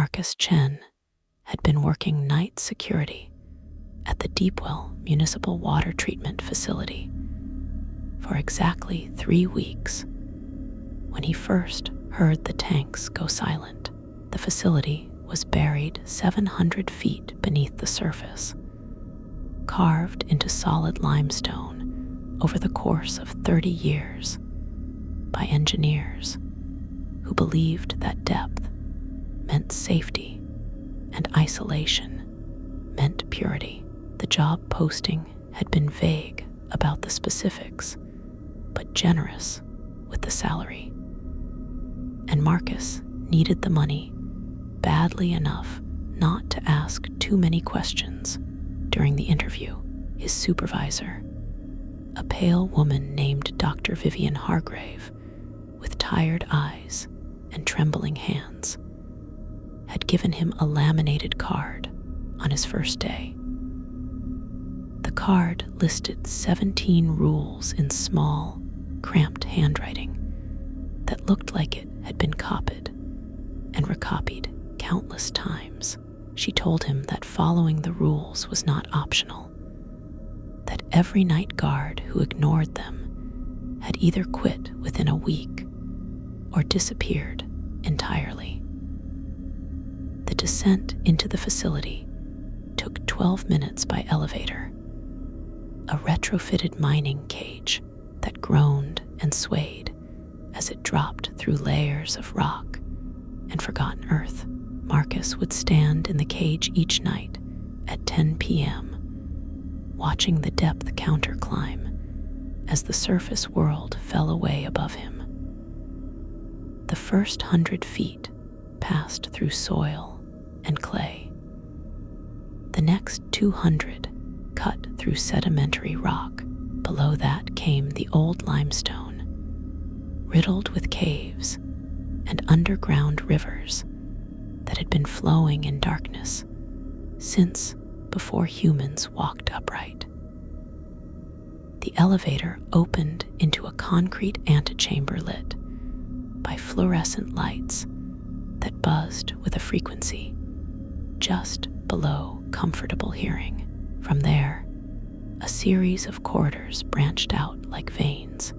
Marcus Chen had been working night security at the Deepwell Municipal Water Treatment Facility for exactly 3 weeks. When he first heard the tanks go silent, the facility was buried 700 feet beneath the surface, carved into solid limestone over the course of 30 years by engineers who believed that depth meant safety and isolation meant purity. The job posting had been vague about the specifics, but generous with the salary. And Marcus needed the money badly enough not to ask too many questions during the interview. His supervisor, a pale woman named Dr. Vivian Hargrave, with tired eyes and trembling hands, had given him a laminated card on his first day. The card listed 17 rules in small, cramped handwriting that looked like it had been copied and recopied countless times. She told him that following the rules was not optional, that every night guard who ignored them had either quit within a week or disappeared entirely. The descent into the facility took 12 minutes by elevator, a retrofitted mining cage that groaned and swayed as it dropped through layers of rock and forgotten earth. Marcus would stand in the cage each night at 10 p.m., watching the depth counter climb as the surface world fell away above him. The first 100 feet passed through soil and clay. The next 200 cut through sedimentary rock. Below that came the old limestone, riddled with caves and underground rivers that had been flowing in darkness since before humans walked upright. The elevator opened into a concrete antechamber lit by fluorescent lights that buzzed with a frequency just below comfortable hearing. From there, a series of corridors branched out like veins,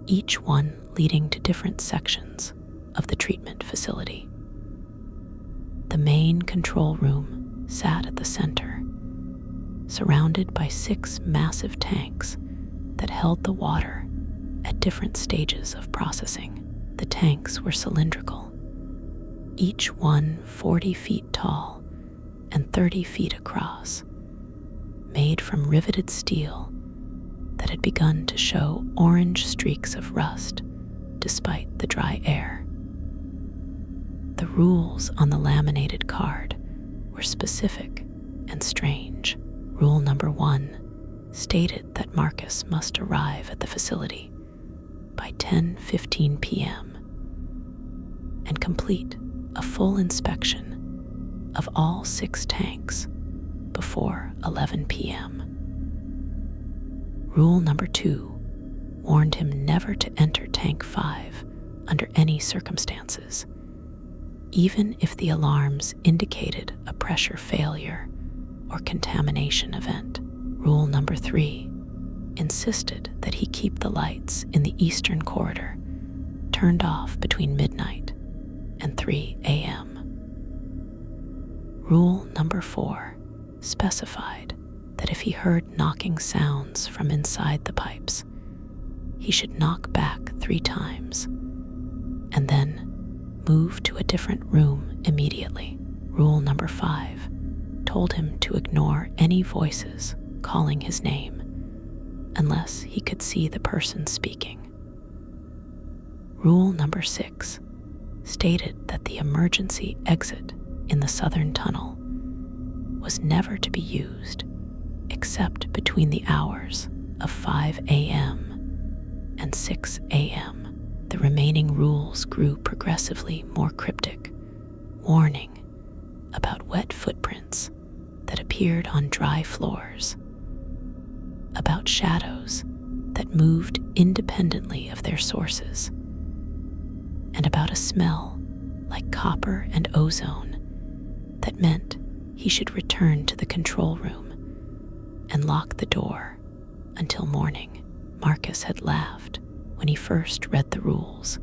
each one leading to different sections of the treatment facility. The main control room sat at the center, surrounded by 6 massive tanks that held the water at different stages of processing. The tanks were cylindrical, each one 40 feet tall and 30 feet across, made from riveted steel that had begun to show orange streaks of rust despite the dry air. The rules on the laminated card were specific and strange. Rule number 1 stated that Marcus must arrive at the facility by 10:15 p.m. and complete a full inspection of all 6 tanks before 11 p.m. Rule number 2 warned him never to enter Tank 5 under any circumstances, even if the alarms indicated a pressure failure or contamination event. Rule number 3 insisted that he keep the lights in the eastern corridor turned off between midnight and 3 a.m. Rule number 4 specified that if he heard knocking sounds from inside the pipes, he should knock back 3 times and then move to a different room immediately. Rule number 5 told him to ignore any voices calling his name unless he could see the person speaking. Rule number 6 stated that the emergency exit in the southern tunnel was never to be used except between the hours of 5 a.m. and 6 a.m. The remaining rules grew progressively more cryptic, warning about wet footprints that appeared on dry floors, about shadows that moved independently of their sources, and about a smell like copper and ozone, that meant he should return to the control room and lock the door until morning. Marcus had laughed when he first read the rules,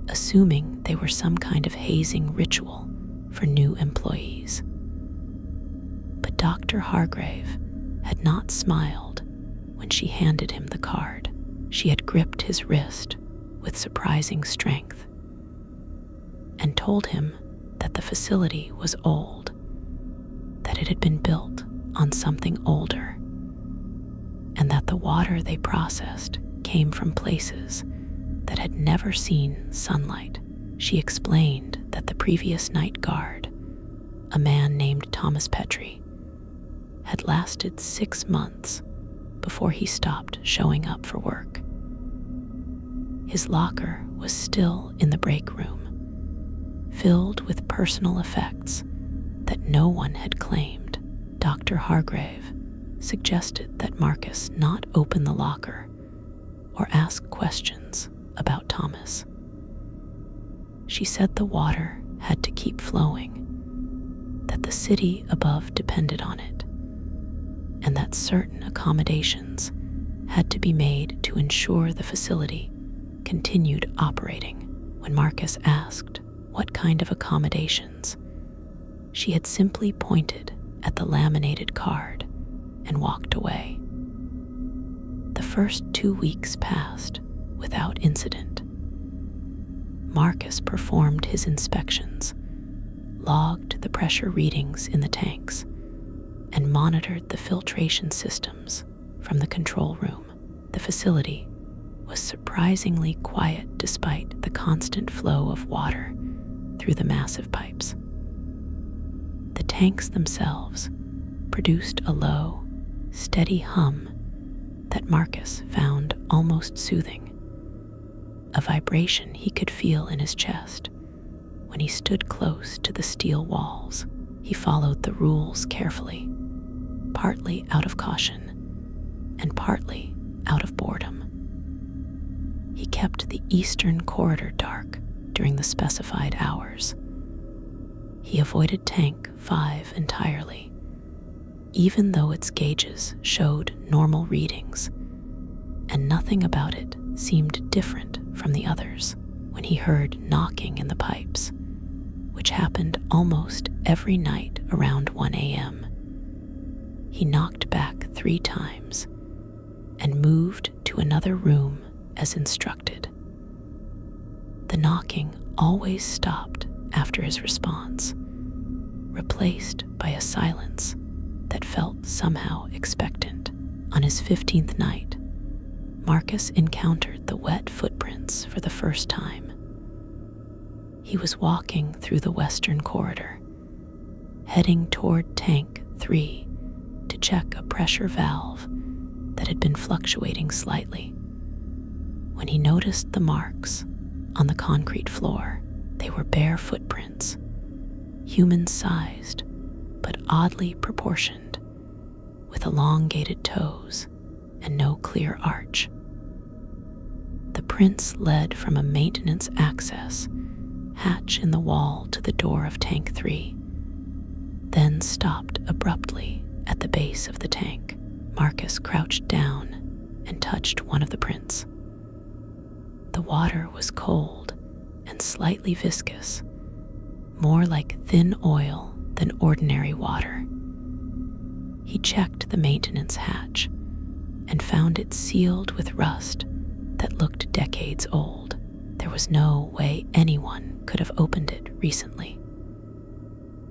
assuming they were some kind of hazing ritual for new employees. But Dr. Hargrave had not smiled when she handed him the card. She had gripped his wrist with surprising strength and told him that the facility was old, that it had been built on something older, and that the water they processed came from places that had never seen sunlight. She explained that the previous night guard, a man named Thomas Petrie, had lasted 6 months before he stopped showing up for work. His locker was still in the break room, filled with personal effects that no one had claimed. Dr. Hargrave suggested that Marcus not open the locker or ask questions about Thomas. She said the water had to keep flowing, that the city above depended on it, and that certain accommodations had to be made to ensure the facility continued operating. When Marcus asked what kind of accommodations, she had simply pointed at the laminated card and walked away. The first 2 weeks passed without incident. Marcus performed his inspections, logged the pressure readings in the tanks, and monitored the filtration systems from the control room. The facility was surprisingly quiet despite the constant flow of water through the massive pipes. The tanks themselves produced a low, steady hum that Marcus found almost soothing, a vibration he could feel in his chest when he stood close to the steel walls. He followed the rules carefully, partly out of caution and partly out of boredom. He kept the eastern corridor dark during the specified hours. He avoided Tank 5 entirely, even though its gauges showed normal readings, and nothing about it seemed different from the others. When he heard knocking in the pipes, which happened almost every night around 1 a.m., he knocked back 3 times and moved to another room as instructed. The knocking always stopped after his response, replaced by a silence that felt somehow expectant. On his 15th night, Marcus encountered the wet footprints for the first time. He was walking through the western corridor, heading toward Tank 3 to check a pressure valve that had been fluctuating slightly. When he noticed the marks on the concrete floor, they were bare footprints, human-sized but oddly proportioned, with elongated toes and no clear arch. The prints led from a maintenance access hatch in the wall to the door of Tank 3, then stopped abruptly at the base of the tank. Marcus crouched down and touched one of the prints. The water was cold and slightly viscous, more like thin oil than ordinary water. He checked the maintenance hatch and found it sealed with rust that looked decades old. There was no way anyone could have opened it recently.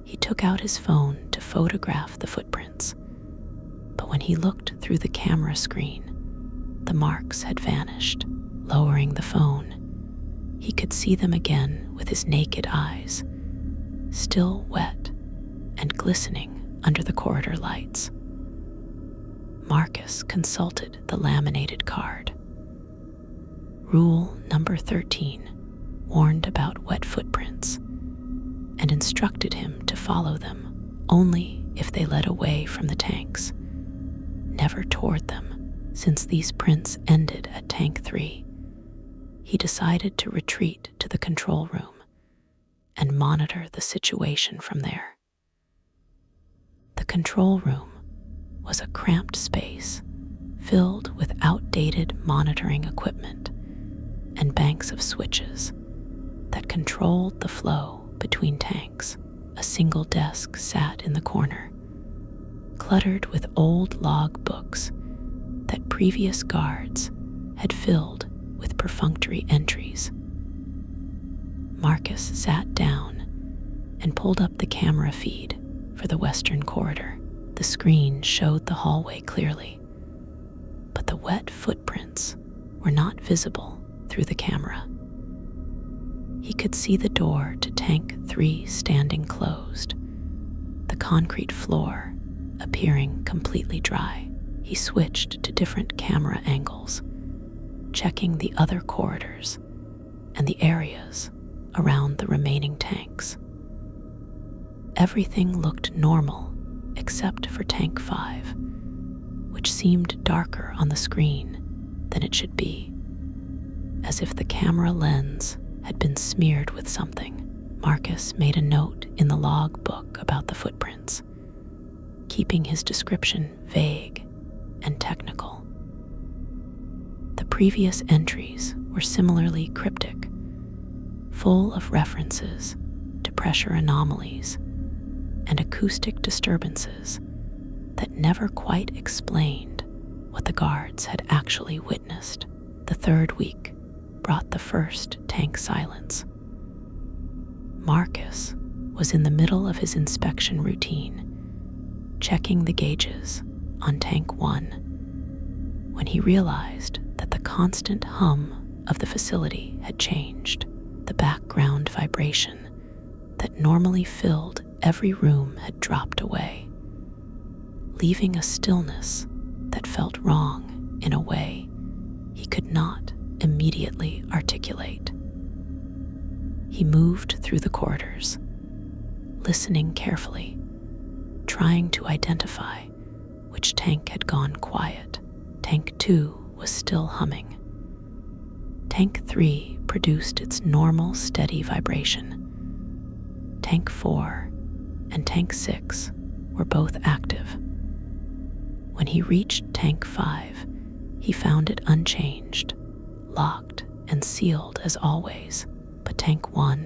He took out his phone to photograph the footprints, but when he looked through the camera screen, the marks had vanished. Lowering the phone, he could see them again with his naked eyes, still wet and glistening under the corridor lights. Marcus consulted the laminated card. Rule number 13 warned about wet footprints and instructed him to follow them only if they led away from the tanks, never toward them. Since these prints ended at Tank 3, he decided to retreat to the control room and monitor the situation from there. The control room was a cramped space filled with outdated monitoring equipment and banks of switches that controlled the flow between tanks. A single desk sat in the corner, cluttered with old log books that previous guards had filled with perfunctory entries. Marcus sat down and pulled up the camera feed for the western corridor. The screen showed the hallway clearly, but the wet footprints were not visible through the camera. He could see the door to Tank 3 standing closed, the concrete floor appearing completely dry. He switched to different camera angles, checking the other corridors and the areas around the remaining tanks. Everything looked normal except for Tank 5, which seemed darker on the screen than it should be, as if the camera lens had been smeared with something. Marcus made a note in the log book about the footprints, keeping his description vague and technical. The previous entries were similarly cryptic, full of references to pressure anomalies and acoustic disturbances that never quite explained what the guards had actually witnessed. The third week brought the first tank silence. Marcus was in the middle of his inspection routine, checking the gauges on Tank 1, when he realized that the constant hum of the facility had changed. The background vibration that normally filled every room had dropped away, leaving a stillness that felt wrong in a way he could not immediately articulate. He moved through the corridors, listening carefully, trying to identify which tank had gone quiet. Tank 2 was still humming. Tank 3 produced its normal steady vibration. Tank 4 and Tank 6 were both active. When he reached Tank 5, he found it unchanged, locked and sealed as always, but Tank 1,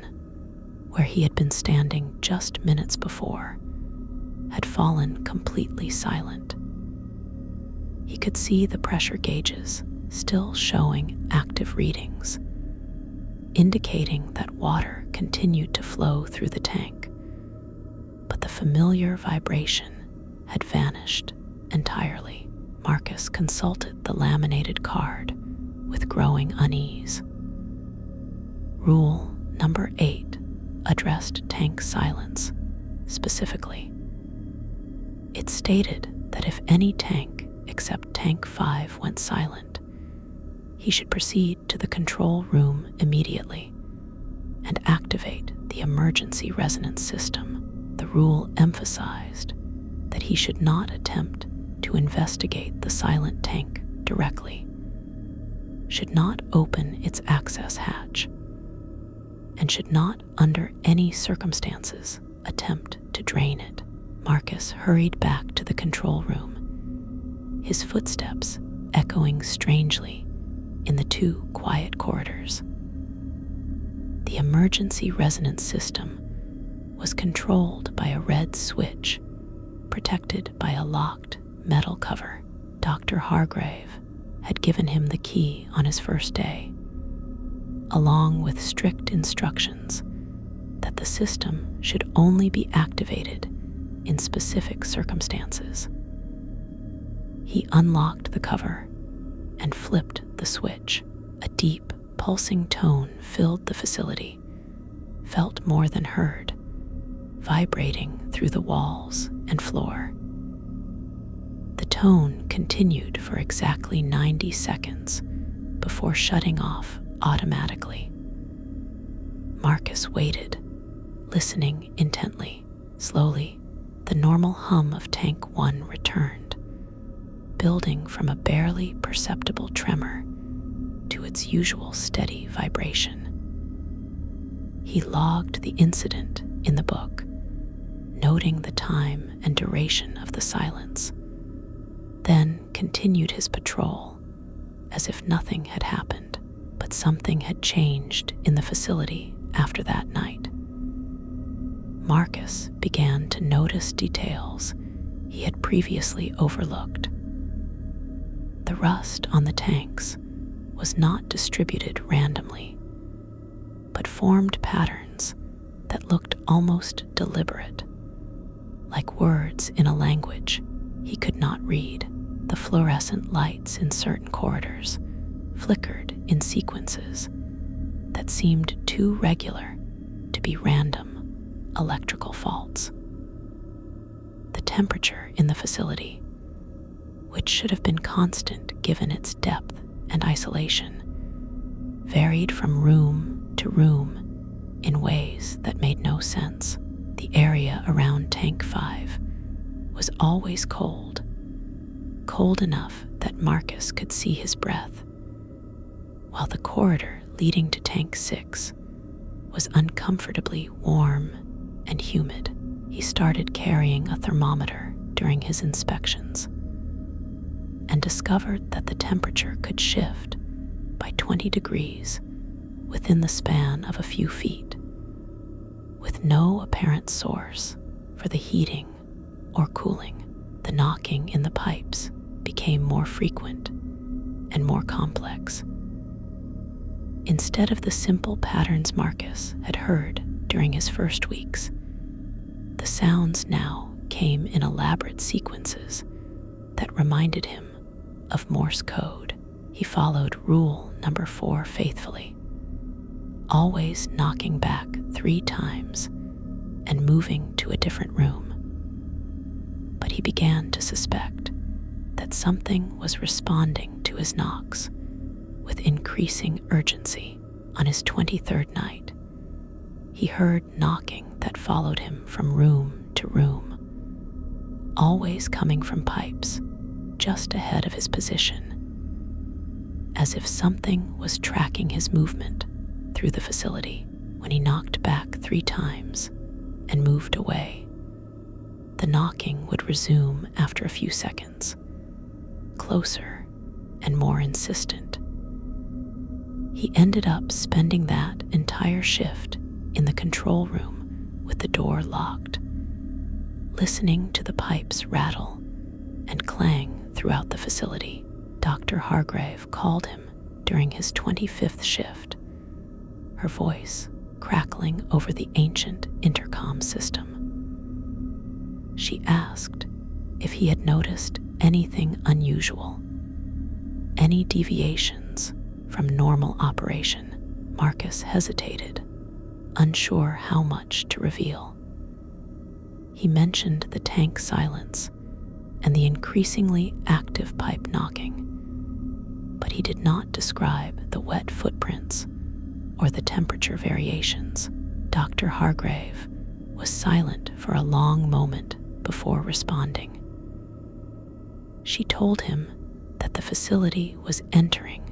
where he had been standing just minutes before, had fallen completely silent. He could see the pressure gauges still showing active readings, indicating that water continued to flow through the tank, but the familiar vibration had vanished entirely. Marcus consulted the laminated card with growing unease. Rule number 8 addressed tank silence specifically. It stated that if any tank except Tank 5 went silent, he should proceed to the control room immediately and activate the emergency resonance system. The rule emphasized that he should not attempt to investigate the silent tank directly, should not open its access hatch, and should not under any circumstances attempt to drain it. Marcus hurried back to the control room, his footsteps echoing strangely in the 2 quiet corridors. The emergency resonance system was controlled by a red switch protected by a locked metal cover. Dr. Hargrave had given him the key on his first day, along with strict instructions that the system should only be activated in specific circumstances. He unlocked the cover and flipped the switch. A deep, pulsing tone filled the facility, felt more than heard, vibrating through the walls and floor. The tone continued for exactly 90 seconds before shutting off automatically. Marcus waited, listening intently. Slowly, the normal hum of Tank 1 returned, building from a barely perceptible tremor to its usual steady vibration. He logged the incident in the book, noting the time and duration of the silence, then continued his patrol as if nothing had happened. But something had changed in the facility after that night. Marcus began to notice details he had previously overlooked. The rust on the tanks was not distributed randomly, but formed patterns that looked almost deliberate, like words in a language he could not read. The fluorescent lights in certain corridors flickered in sequences that seemed too regular to be random electrical faults. The temperature in the facility, which should have been constant given its depth and isolation, varied from room to room in ways that made no sense. The area around Tank 5 was always cold enough that Marcus could see his breath, while the corridor leading to Tank 6 was uncomfortably warm and humid. He started carrying a thermometer during his inspections and discovered that the temperature could shift by 20 degrees within the span of a few feet, with no apparent source for the heating or cooling. The knocking in the pipes became more frequent and more complex. Instead of the simple patterns Marcus had heard during his first weeks, the sounds now came in elaborate sequences that reminded him of Morse code. He followed rule number 4 faithfully, always knocking back 3 times and moving to a different room. But he began to suspect that something was responding to his knocks with increasing urgency. On his 23rd night, he heard knocking that followed him from room to room, always coming from pipes just ahead of his position, as if something was tracking his movement through the facility. When he knocked back 3 times and moved away, the knocking would resume after a few seconds, closer and more insistent. He ended up spending that entire shift in the control room with the door locked, listening to the pipes rattle and clang throughout the facility. Dr. Hargrave called him during his 25th shift, her voice crackling over the ancient intercom system. She asked if he had noticed anything unusual, any deviations from normal operation. Marcus hesitated, unsure how much to reveal. He mentioned the tank silence and the increasingly active pipe knocking, but he did not describe the wet footprints or the temperature variations. Dr. Hargrave was silent for a long moment before responding. She told him that the facility was entering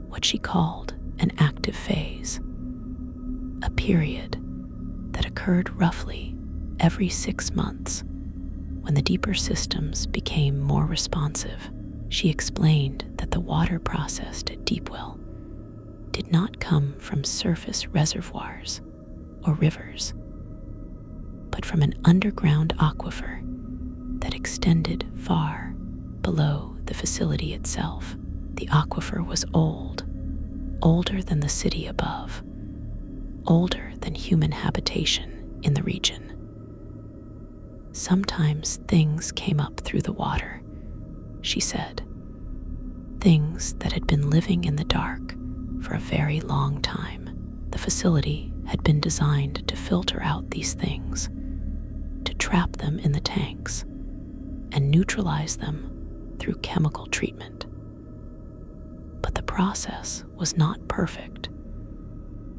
what she called an active phase, a period that occurred roughly every 6 months when the deeper systems became more responsive. She explained that the water processed at Deepwell did not come from surface reservoirs or rivers, but from an underground aquifer that extended far below the facility itself. The aquifer was old, older than the city above, older than human habitation in the region. Sometimes things came up through the water, she said, things that had been living in the dark for a very long time. The facility had been designed to filter out these things, to trap them in the tanks, and neutralize them through chemical treatment. But the process was not perfect,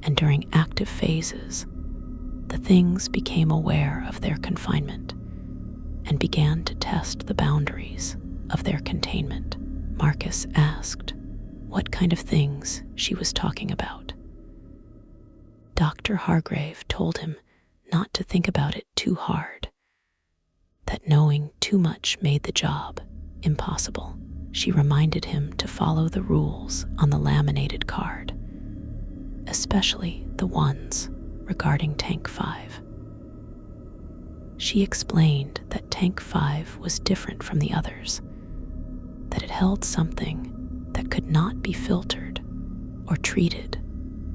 and during active phases, the things became aware of their confinement and began to test the boundaries of their containment. Marcus asked what kind of things she was talking about. Dr. Hargrave told him not to think about it too hard, that knowing too much made the job impossible. She reminded him to follow the rules on the laminated card, especially the ones regarding Tank 5. She explained that Tank 5 was different from the others, that it held something that could not be filtered or treated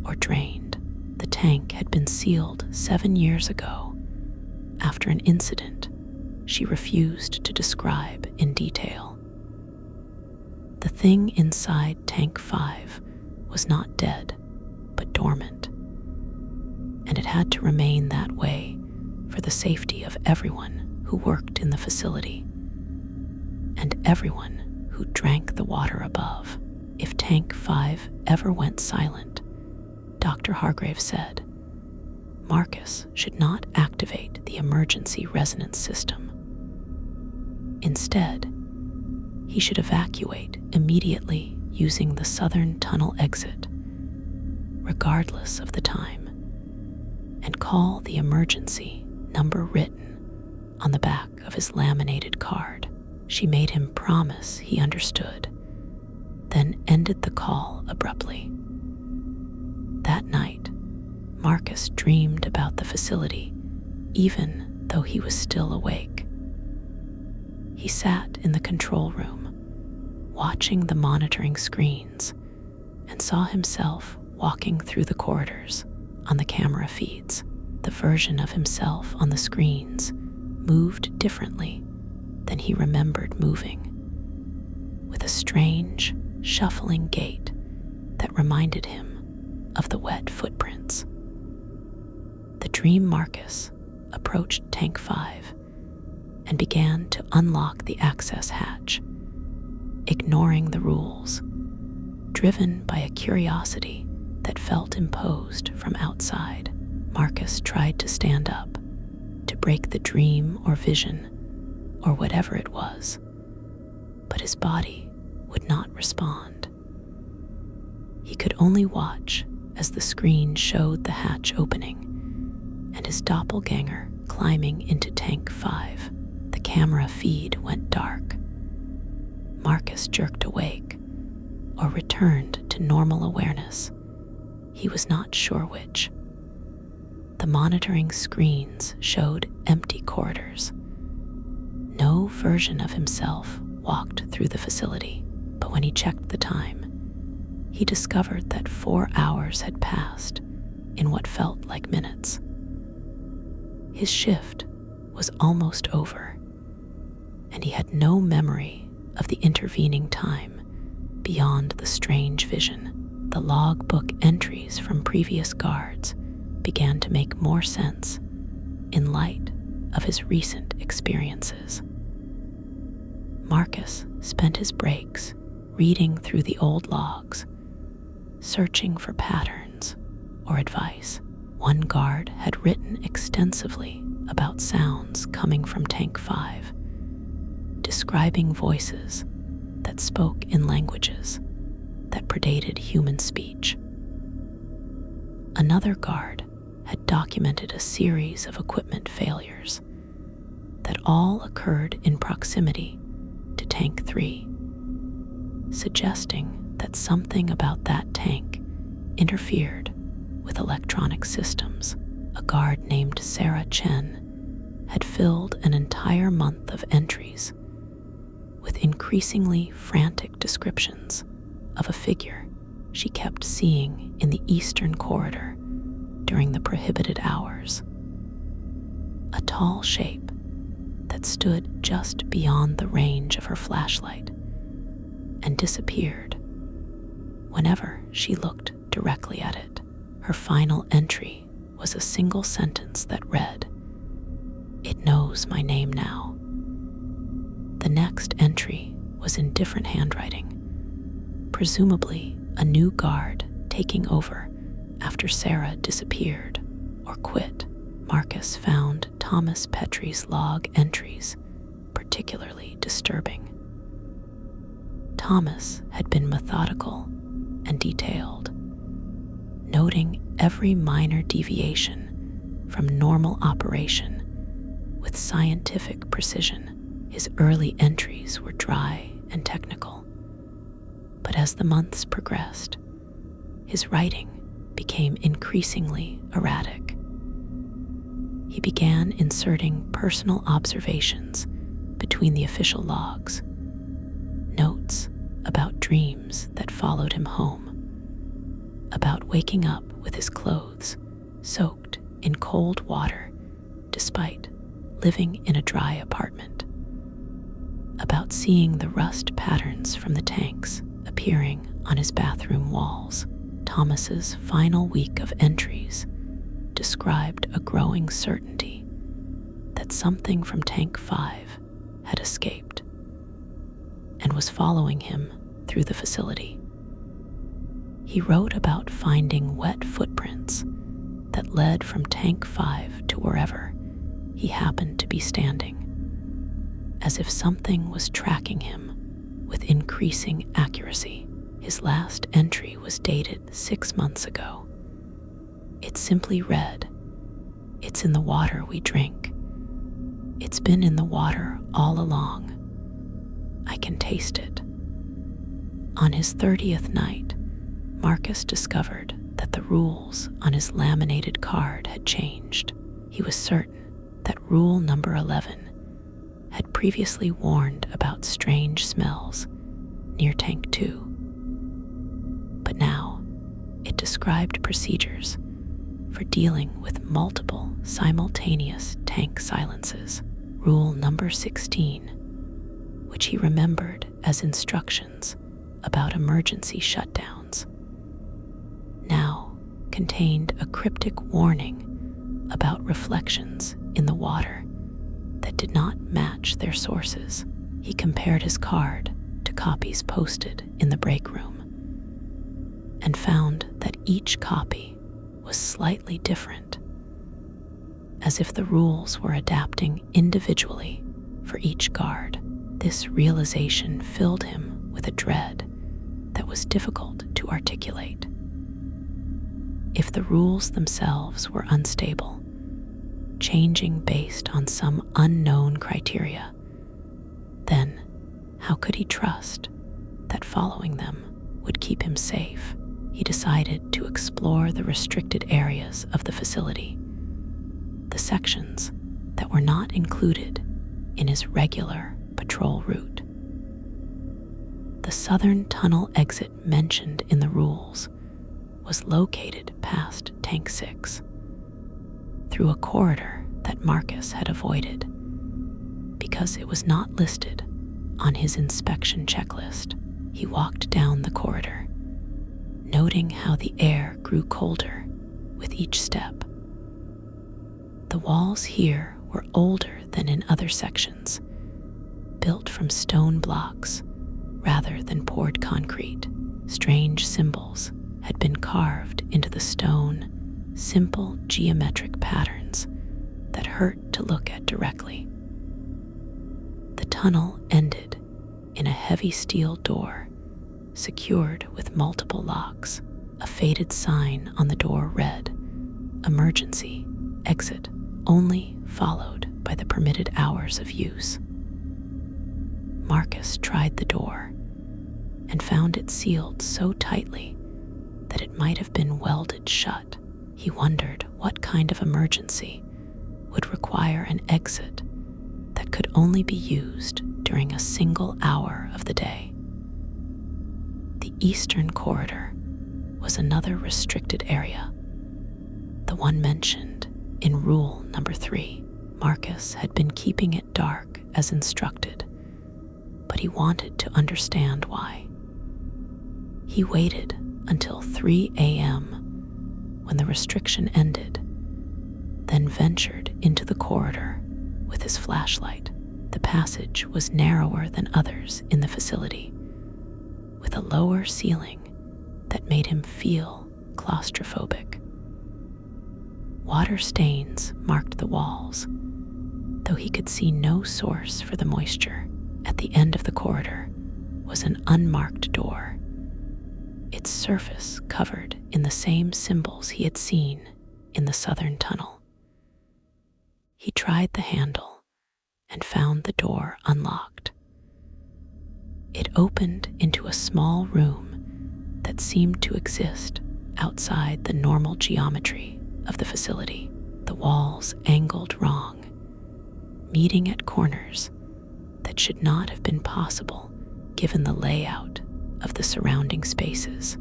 or drained. The tank had been sealed 7 years ago after an incident she refused to describe in detail. The thing inside Tank 5 was not dead, but dormant, and it had to remain that way for the safety of everyone who worked in the facility and everyone who drank the water above. If Tank 5 ever went silent, Dr. Hargrave said, Marcus should not activate the emergency resonance system. Instead, he should evacuate immediately using the southern tunnel exit, regardless of the time, and call the emergency number written on the back of his laminated card. She made him promise he understood, then ended the call abruptly. That night, Marcus dreamed about the facility, even though he was still awake. He sat in the control room, watching the monitoring screens, and saw himself walking through the corridors on the camera feeds. The version of himself on the screens moved differently than he remembered moving, with a strange, shuffling gait that reminded him of the wet footprints. The dream Marcus approached Tank 5 and began to unlock the access hatch, ignoring the rules, driven by a curiosity that felt imposed from outside. Marcus tried to stand up, to break the dream or vision, or whatever it was, but his body would not respond. He could only watch as the screen showed the hatch opening and his doppelganger climbing into Tank 5. The camera feed went dark. Marcus jerked awake, or returned to normal awareness. He was not sure which. The monitoring screens showed empty corridors. No version of himself walked through the facility, but when he checked the time, he discovered that 4 hours had passed in what felt like minutes. His shift was almost over, and he had no memory of the intervening time beyond the strange vision. The logbook entries from previous guards began to make more sense in light of his recent experiences. Marcus spent his breaks reading through the old logs, searching for patterns or advice. One guard had written extensively about sounds coming from Tank 5, describing voices that spoke in languages that predated human speech. Another guard had documented a series of equipment failures that all occurred in proximity to Tank 3, suggesting that something about that tank interfered with electronic systems. A guard named Sarah Chen had filled an entire month of entries with increasingly frantic descriptions of a figure she kept seeing in the eastern corridor during the prohibited hours. A tall shape that stood just beyond the range of her flashlight and disappeared whenever she looked directly at it. Her final entry was a single sentence that read, "It knows my name now." The next entry was in different handwriting, presumably a new guard taking over after Sarah disappeared or quit. Marcus found Thomas Petrie's log entries particularly disturbing. Thomas had been methodical and detailed, noting every minor deviation from normal operation with scientific precision. His early entries were dry and technical, but as the months progressed, his writing became increasingly erratic. He began inserting personal observations between the official logs, notes about dreams that followed him home, about waking up with his clothes soaked in cold water despite living in a dry apartment, about seeing the rust patterns from the tanks appearing on his bathroom walls. Thomas's final week of entries described a growing certainty that something from Tank 5 had escaped and was following him through the facility. He wrote about finding wet footprints that led from Tank 5 to wherever he happened to be standing, as if something was tracking him with increasing accuracy. His last entry was dated 6 months ago. It simply read, "It's in the water we drink. It's been in the water all along. I can taste it." On his 30th night, Marcus discovered that the rules on his laminated card had changed. He was certain that rule number 11 had previously warned about strange smells near Tank 2. But now it described procedures for dealing with multiple simultaneous tank silences. Rule number 16, which he remembered as instructions about emergency shutdowns, now contained a cryptic warning about reflections in the water that did not match their sources. He compared his card to copies posted in the break room and found that each copy was slightly different, as if the rules were adapting individually for each guard. This realization filled him with a dread that was difficult to articulate. If the rules themselves were unstable, changing based on some unknown criteria, then how could he trust that following them would keep him safe? He decided to explore the restricted areas of the facility, the sections that were not included in his regular patrol route. The southern tunnel exit mentioned in the rules was located past Tank 6, through a corridor that Marcus had avoided because it was not listed on his inspection checklist. He walked down the corridor, noting how the air grew colder with each step. The walls here were older than in other sections, built from stone blocks rather than poured concrete. Strange symbols had been carved into the stone, simple geometric patterns that hurt to look at directly. The tunnel ended in a heavy steel door secured with multiple locks. A faded sign on the door read, "Emergency, exit only," followed by the permitted hours of use. Marcus tried the door and found it sealed so tightly that it might have been welded shut. He wondered what kind of emergency would require an exit that could only be used during a single hour of the day. The eastern corridor was another restricted area, the one mentioned in rule number 3. Marcus had been keeping it dark as instructed, but he wanted to understand why. He waited until 3 a.m. when the restriction ended, then ventured into the corridor with his flashlight. The passage was narrower than others in the facility, with a lower ceiling that made him feel claustrophobic. Water stains marked the walls, though he could see no source for the moisture. At the end of the corridor was an unmarked door, its surface covered in the same symbols he had seen in the southern tunnel. He tried the handle and found the door unlocked. It opened into a small room that seemed to exist outside the normal geometry of the facility, the walls angled wrong, meeting at corners that should not have been possible given the layout of the surrounding spaces.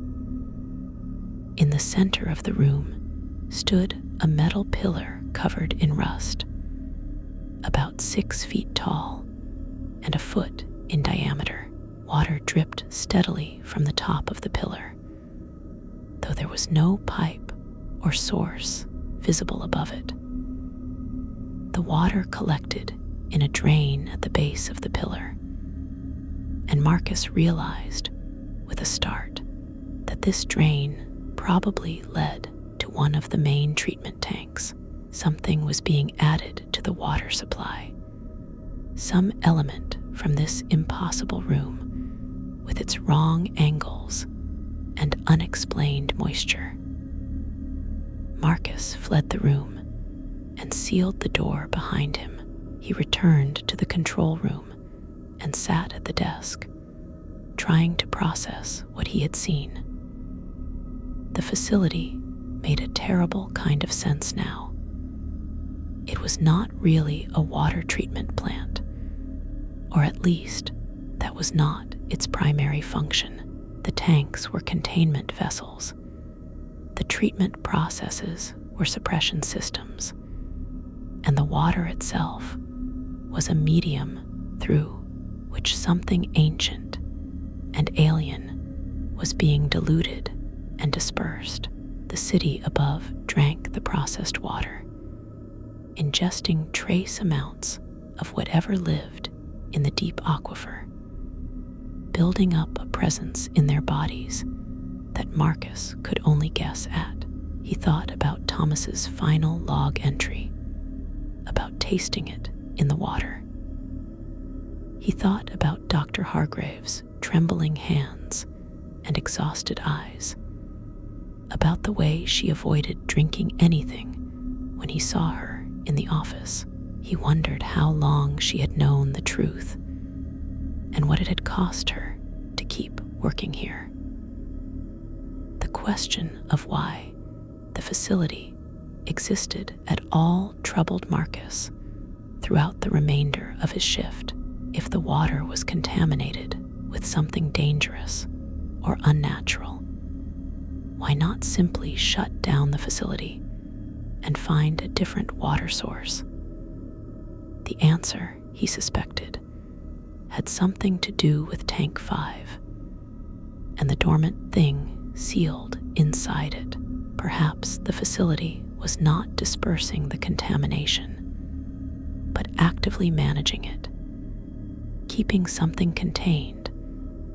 In the center of the room stood a metal pillar covered in rust, about 6 feet tall and a foot in diameter. Water dripped steadily from the top of the pillar, though there was no pipe or source visible above it. The water collected in a drain at the base of the pillar, and Marcus realized with a start that this drain probably led to one of the main treatment tanks. Something was being added to the water supply, some element from this impossible room with its wrong angles and unexplained moisture. Marcus fled the room and sealed the door behind him. He returned to the control room and sat at the desk, trying to process what he had seen. The facility made a terrible kind of sense now. It was not really a water treatment plant, or at least that was not its primary function. The tanks were containment vessels. The treatment processes were suppression systems, and the water itself was a medium through which something ancient and alien was being diluted and dispersed. The city above drank the processed water, ingesting trace amounts of whatever lived in the deep aquifer, building up a presence in their bodies that Marcus could only guess at. He thought about Thomas's final log entry, about tasting it in the water. He thought about Dr. Hargrave's trembling hands and exhausted eyes, about the way she avoided drinking anything when he saw her in the office. He wondered how long she had known the truth and what it had cost her to keep working here. The question of why the facility existed at all troubled Marcus throughout the remainder of his shift. If the water was contaminated with something dangerous or unnatural, why not simply shut down the facility and find a different water source? The answer, he suspected, had something to do with Tank 5 and the dormant thing sealed inside it. Perhaps the facility was not dispersing the contamination, but actively managing it, keeping something contained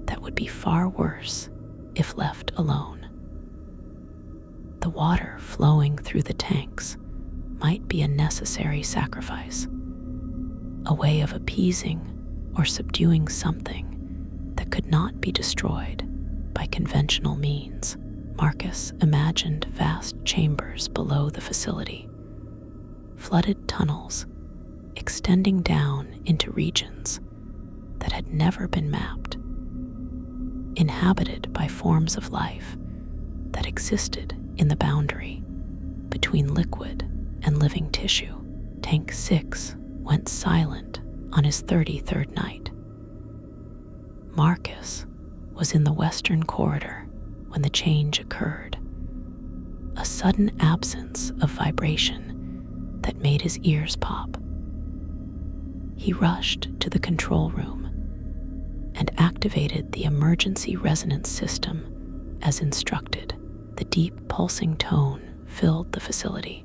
that would be far worse if left alone. The water flowing through the tanks might be a necessary sacrifice, a way of appeasing or subduing something that could not be destroyed by conventional means. Marcus imagined vast chambers below the facility, flooded tunnels extending down into regions that had never been mapped, inhabited by forms of life that existed in the boundary between liquid and living tissue. Tank 6 went silent on his 33rd night. Marcus was in the western corridor when the change occurred, a sudden absence of vibration that made his ears pop. He rushed to the control room and activated the emergency resonance system as instructed. The deep pulsing tone filled the facility,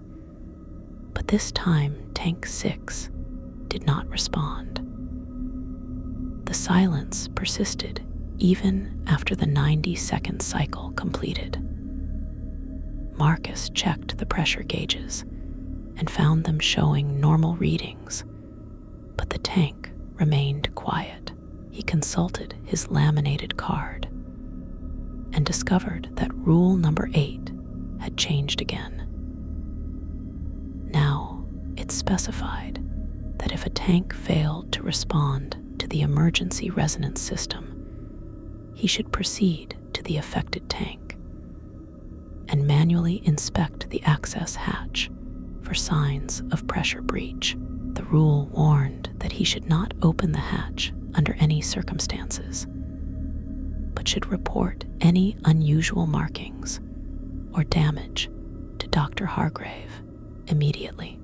but this time Tank 6 did not respond. The silence persisted even after the 90-second cycle completed. Marcus checked the pressure gauges and found them showing normal readings, but the tank remained quiet. He consulted his laminated card and discovered that rule number 8 had changed again. Now, it specified that if a tank failed to respond to the emergency resonance system, he should proceed to the affected tank and manually inspect the access hatch for signs of pressure breach. The rule warned that he should not open the hatch under any circumstances, but should report any unusual markings or damage to Dr. Hargrave immediately.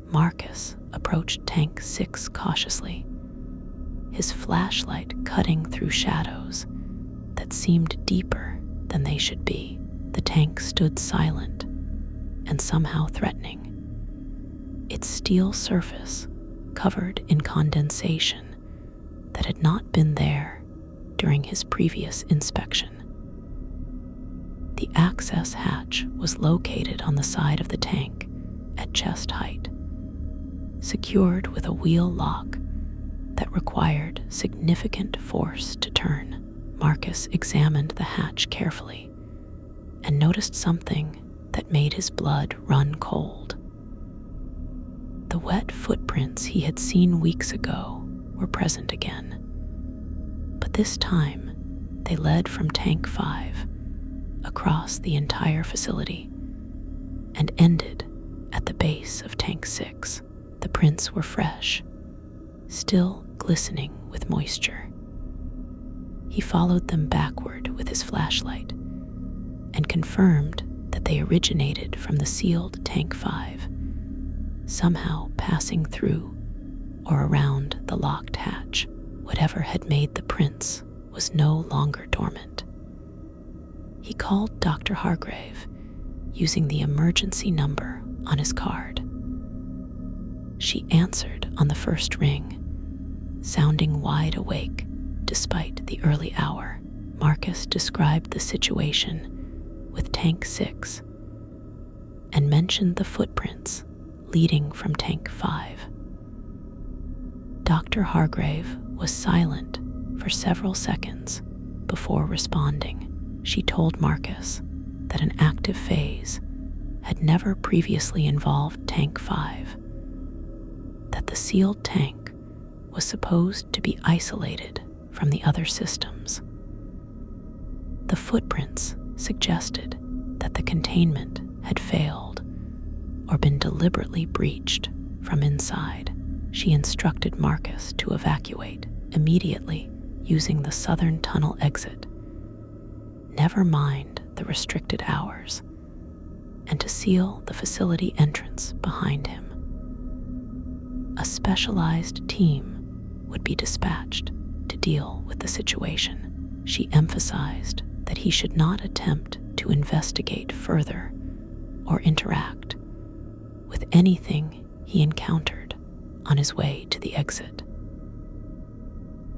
Marcus approached Tank 6 cautiously, his flashlight cutting through shadows that seemed deeper than they should be. The tank stood silent and somehow threatening, its steel surface covered in condensation that had not been there during his previous inspection. The access hatch was located on the side of the tank at chest height, secured with a wheel lock that required significant force to turn. Marcus examined the hatch carefully and noticed something that made his blood run cold. The wet footprints he had seen weeks ago were present again, but this time they led from Tank 5 across the entire facility and ended at the base of Tank 6. The prints were fresh, still glistening with moisture. He followed them backward with his flashlight and confirmed that they originated from the sealed Tank 5, somehow passing through or around the locked hatch. Whatever had made the prints was no longer dormant. He called Dr. Hargrave using the emergency number on his card. She answered on the first ring, sounding wide awake despite the early hour. Marcus described the situation with Tank 6 and mentioned the footprints leading from Tank 5. Dr. Hargrave was silent for several seconds before responding. She told Marcus that an active phase had never previously involved Tank 5, that the sealed tank was supposed to be isolated from the other systems. The footprints suggested that the containment had failed or been deliberately breached from inside. She instructed Marcus to evacuate immediately using the southern tunnel exit, never mind the restricted hours, and to seal the facility entrance behind him. A specialized team would be dispatched to deal with the situation. She emphasized that he should not attempt to investigate further or interact with anything he encountered on his way to the exit.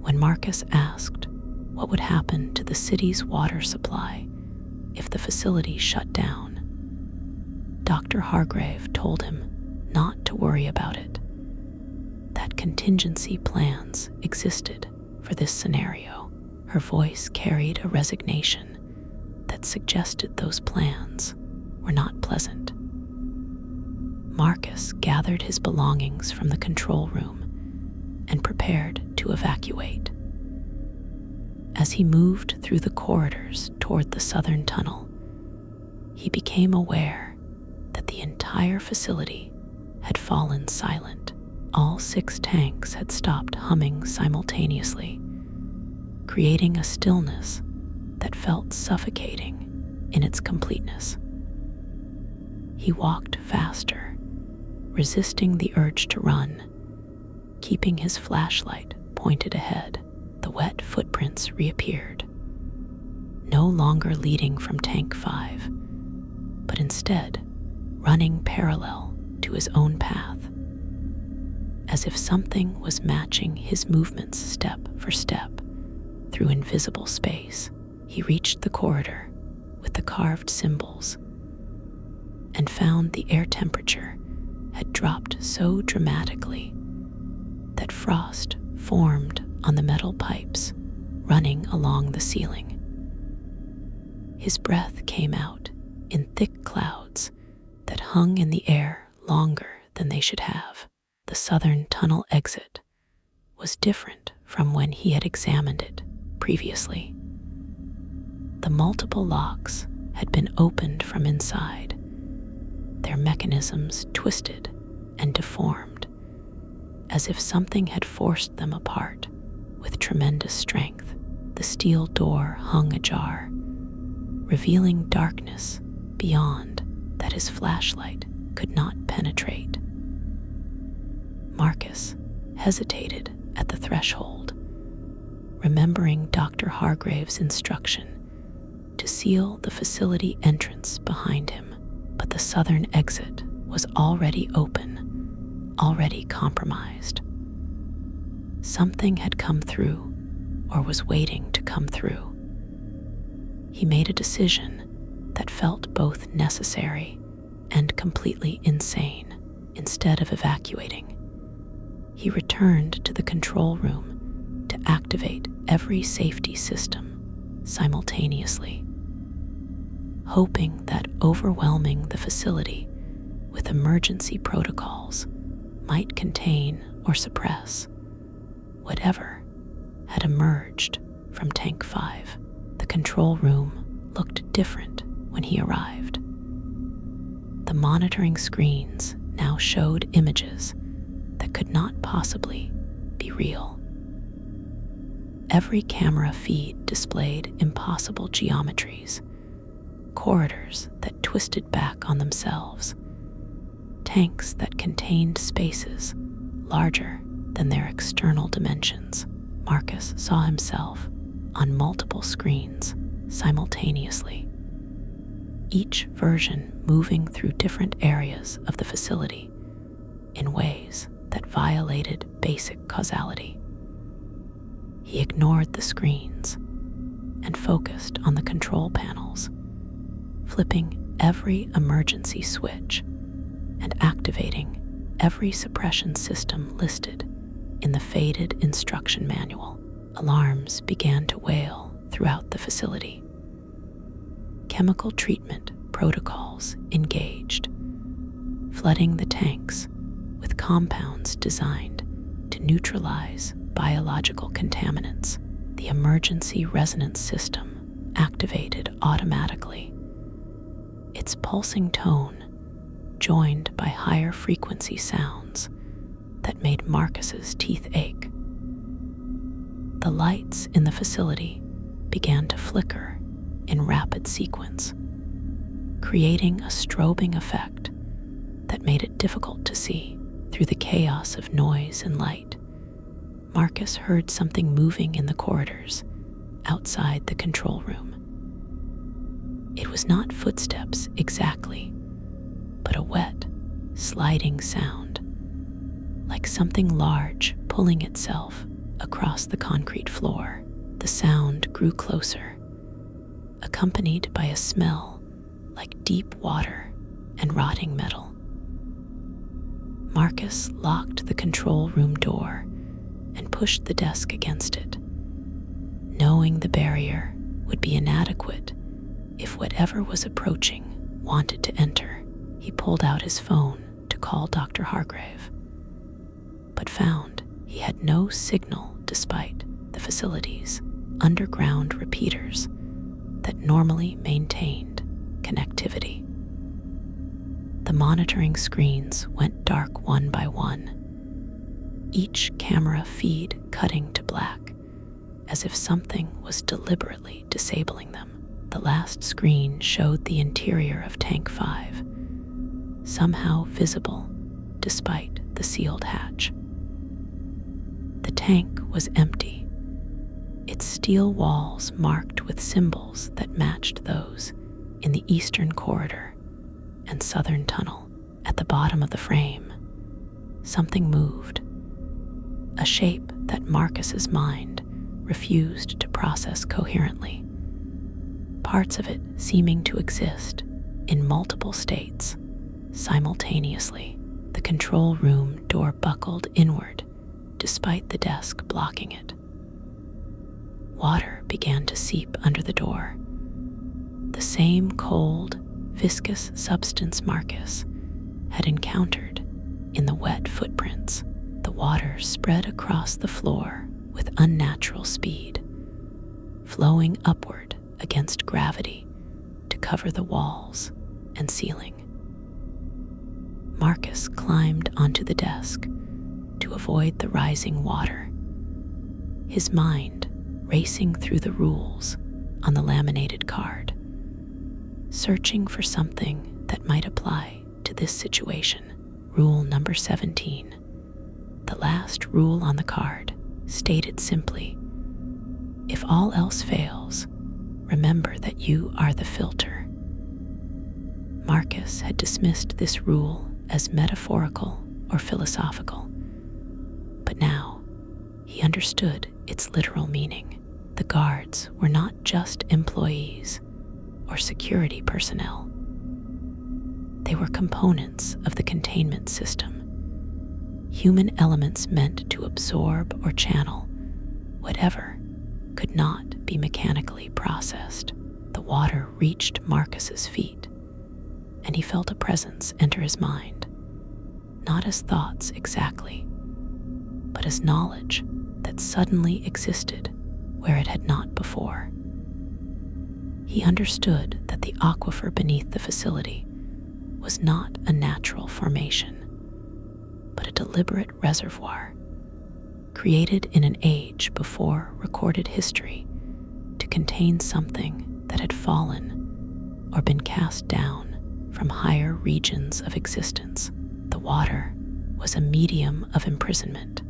When Marcus asked what would happen to the city's water supply if the facility shut down, Dr. Hargrave told him not to worry about it, that contingency plans existed for this scenario. Her voice carried a resignation that suggested those plans were not pleasant. Marcus gathered his belongings from the control room and prepared to evacuate. As he moved through the corridors toward the southern tunnel, he became aware that the entire facility had fallen silent. All 6 tanks had stopped humming simultaneously, creating a stillness that felt suffocating in its completeness. He walked faster, resisting the urge to run, keeping his flashlight pointed ahead. The wet footprints reappeared, no longer leading from Tank 5, but instead running parallel to his own path, as if something was matching his movements step for step through invisible space. He reached the corridor with the carved symbols and found the air temperature had dropped so dramatically that frost formed on the metal pipes running along the ceiling. His breath came out in thick clouds that hung in the air longer than they should have. The southern tunnel exit was different from when he had examined it previously. The multiple locks had been opened from inside, their mechanisms twisted and deformed, as if something had forced them apart with tremendous strength. The steel door hung ajar, revealing darkness beyond that his flashlight could not penetrate. Marcus hesitated at the threshold, remembering Dr. Hargrave's instruction to seal the facility entrance behind him. But the southern exit was already open, already compromised. Something had come through, or was waiting to come through. He made a decision that felt both necessary and completely insane. Instead of evacuating, he returned to the control room to activate every safety system simultaneously, hoping that overwhelming the facility with emergency protocols might contain or suppress whatever had emerged from Tank 5. The control room looked different when he arrived. The monitoring screens now showed images that could not possibly be real. Every camera feed displayed impossible geometries, corridors that twisted back on themselves, tanks that contained spaces larger than their external dimensions. Marcus saw himself on multiple screens simultaneously, each version moving through different areas of the facility in ways that violated basic causality. He ignored the screens and focused on the control panels, flipping every emergency switch and activating every suppression system listed in the faded instruction manual. Alarms began to wail throughout the facility. Chemical treatment protocols engaged, flooding the tanks with compounds designed to neutralize biological contaminants. The emergency resonance system activated automatically, its pulsing tone joined by higher frequency sounds that made Marcus's teeth ache. The lights in the facility began to flicker in rapid sequence, creating a strobing effect that made it difficult to see. Through the chaos of noise and light, Marcus heard something moving in the corridors outside the control room. It was not footsteps exactly, but a wet, sliding sound, like something large pulling itself across the concrete floor. The sound grew closer, accompanied by a smell like deep water and rotting metal. Marcus locked the control room door and pushed the desk against it, knowing the barrier would be inadequate if whatever was approaching wanted to enter. He pulled out his phone to call Dr. Hargrave, but found he had no signal despite the facility's underground repeaters that normally maintained connectivity. The monitoring screens went dark one by one, each camera feed cutting to black, as if something was deliberately disabling them. The last screen showed the interior of Tank 5, somehow visible despite the sealed hatch. The tank was empty, its steel walls marked with symbols that matched those in the eastern corridor and southern tunnel. At the bottom of the frame, something moved, a shape that Marcus's mind refused to process coherently, parts of it seeming to exist in multiple states simultaneously. The control room door buckled inward despite the desk blocking it. Water began to seep under the door, The same cold, viscous substance Marcus had encountered in the wet footprints. The water spread across the floor with unnatural speed, flowing upward against gravity to cover the walls and ceiling. Marcus climbed onto the desk to avoid the rising water, his mind racing through the rules on the laminated card, searching for something that might apply to this situation. Rule number 17. The last rule on the card stated simply, if all else fails, remember that you are the filter. Marcus had dismissed this rule as metaphorical or philosophical, but now he understood its literal meaning. The guards were not just employees or security personnel. They were components of the containment system, human elements meant to absorb or channel whatever could not be mechanically processed. The water reached Marcus's feet, and he felt a presence enter his mind, not as thoughts exactly, but as knowledge that suddenly existed where it had not before. He understood that the aquifer beneath the facility was not a natural formation, but a deliberate reservoir created in an age before recorded history to contain something that had fallen or been cast down from higher regions of existence. The water was a medium of imprisonment,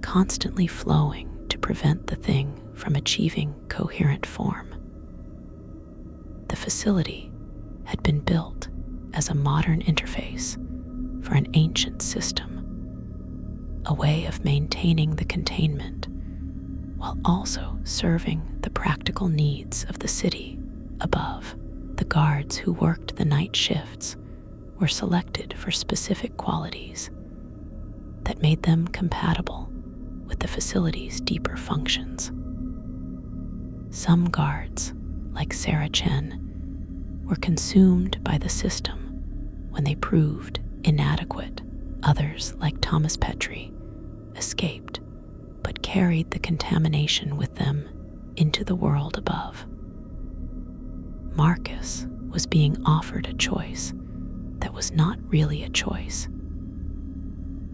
constantly flowing to prevent the thing from achieving coherent form. The facility had been built as a modern interface for an ancient system, a way of maintaining the containment while also serving the practical needs of the city above. The guards who worked the night shifts were selected for specific qualities that made them compatible with the facility's deeper functions. Some guards, like Sarah Chen, were consumed by the system when they proved inadequate. Others, like Thomas Petrie, escaped but carried the contamination with them into the world above. Marcus was being offered a choice that was not really a choice.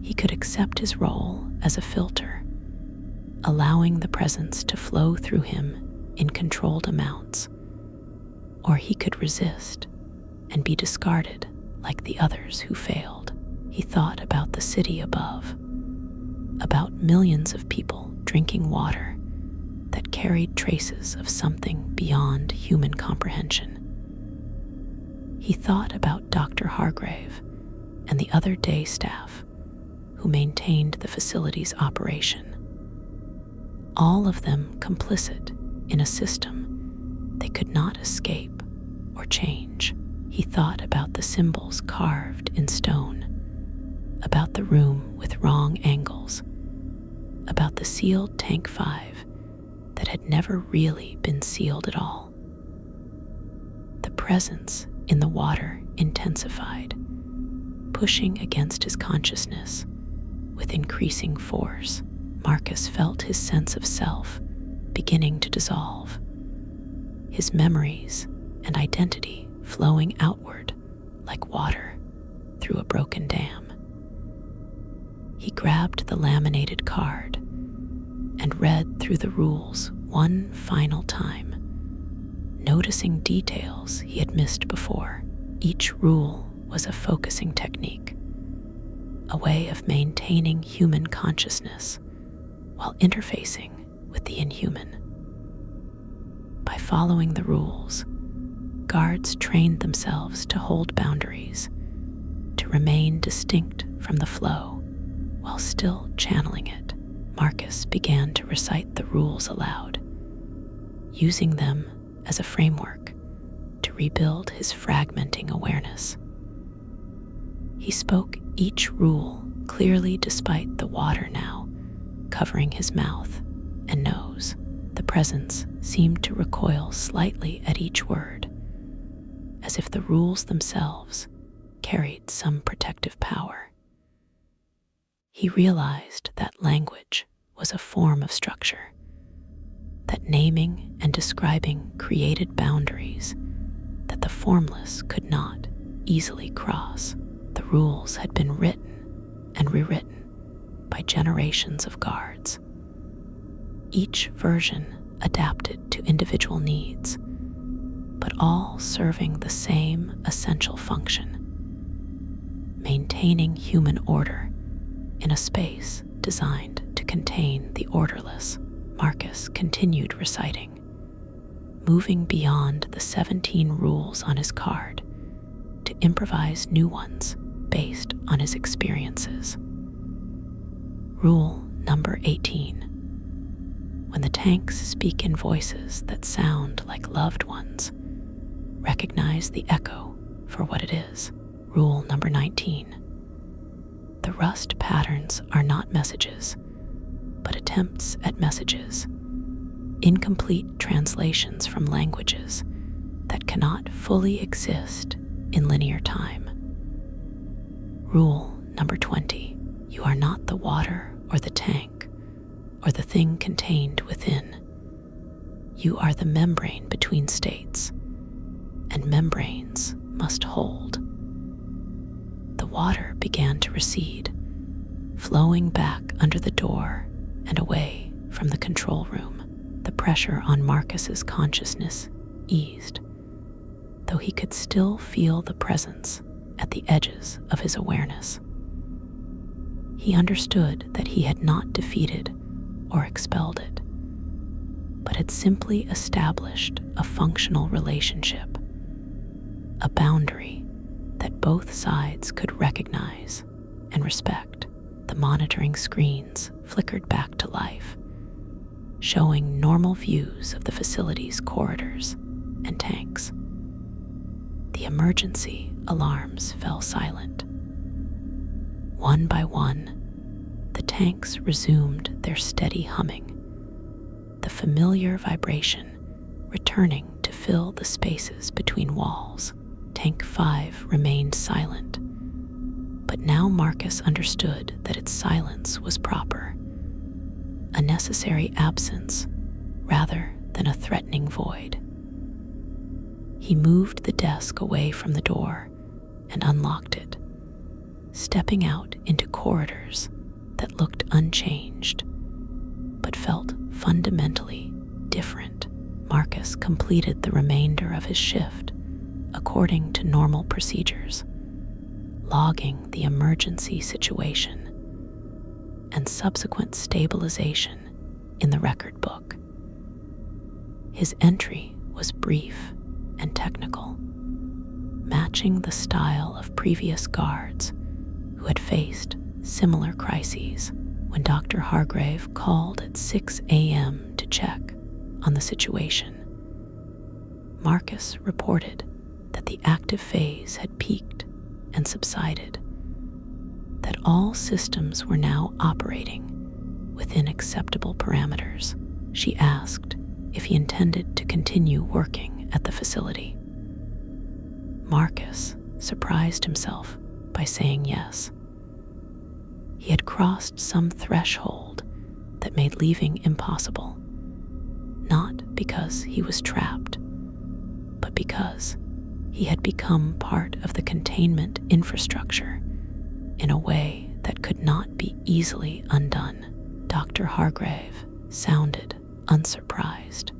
He could accept his role as a filter, allowing the presence to flow through him in controlled amounts, or he could resist and be discarded like the others who failed. He thought about the city above, about millions of people drinking water that carried traces of something beyond human comprehension. He thought about Dr. Hargrave and the other day staff who maintained the facility's operation, all of them complicit in a system they could not escape or change. He thought about the symbols carved in stone, about the room with wrong angles, about the sealed Tank 5 that had never really been sealed at all. The presence in the water intensified, pushing against his consciousness with increasing force. Marcus felt his sense of self beginning to dissolve, his memories and identity flowing outward like water through a broken dam. He grabbed the laminated card and read through the rules one final time, noticing details he had missed before. Each rule was a focusing technique, a way of maintaining human consciousness while interfacing with the inhuman. By following the rules, guards trained themselves to hold boundaries, to remain distinct from the flow while still channeling it. Marcus began to recite the rules aloud, using them as a framework to rebuild his fragmenting awareness. He spoke each rule clearly despite the water now covering his mouth and nose. The presence seemed to recoil slightly at each word, as if the rules themselves carried some protective power. He realized that language was a form of structure, that naming and describing created boundaries that the formless could not easily cross. The rules had been written and rewritten by generations of guards, each version adapted to individual needs, but all serving the same essential function: maintaining human order in a space designed to contain the orderless. Marcus continued reciting, moving beyond the 17 rules on his card to improvise new ones based on his experiences. Rule number 18. When the tanks speak in voices that sound like loved ones, recognize the echo for what it is. Rule number 19. The rust patterns are not messages, but attempts at messages, incomplete translations from languages that cannot fully exist in linear time. Rule number 20. You are not the water or the tank or the thing contained within. You are the membrane between states, and membranes must hold. The water began to recede, flowing back under the door and away from the control room. The pressure on Marcus's consciousness eased, though he could still feel the presence at the edges of his awareness. He understood that he had not defeated or expelled it, but had simply established a functional relationship, a boundary that both sides could recognize and respect. The monitoring screens flickered back to life, showing normal views of the facility's corridors and tanks. The emergency alarms fell silent. One by one, the tanks resumed their steady humming, the familiar vibration returning to fill the spaces between walls. Tank 5 remained silent, but now Marcus understood that its silence was proper, a necessary absence rather than a threatening void. He moved the desk away from the door and unlocked it, stepping out into corridors that looked unchanged, but felt fundamentally different. Marcus completed the remainder of his shift according to normal procedures, logging the emergency situation and subsequent stabilization in the record book. His entry was brief and technical, matching the style of previous guards who had faced similar crises. When Dr. Hargrave called at 6 a.m. to check on the situation, Marcus reported that the active phase had peaked and subsided, that all systems were now operating within acceptable parameters. She asked if he intended to continue working at the facility. Marcus surprised himself by saying yes. He had crossed some threshold that made leaving impossible, not because he was trapped, but because he had become part of the containment infrastructure in a way that could not be easily undone. Dr. Hargrave sounded unsurprised.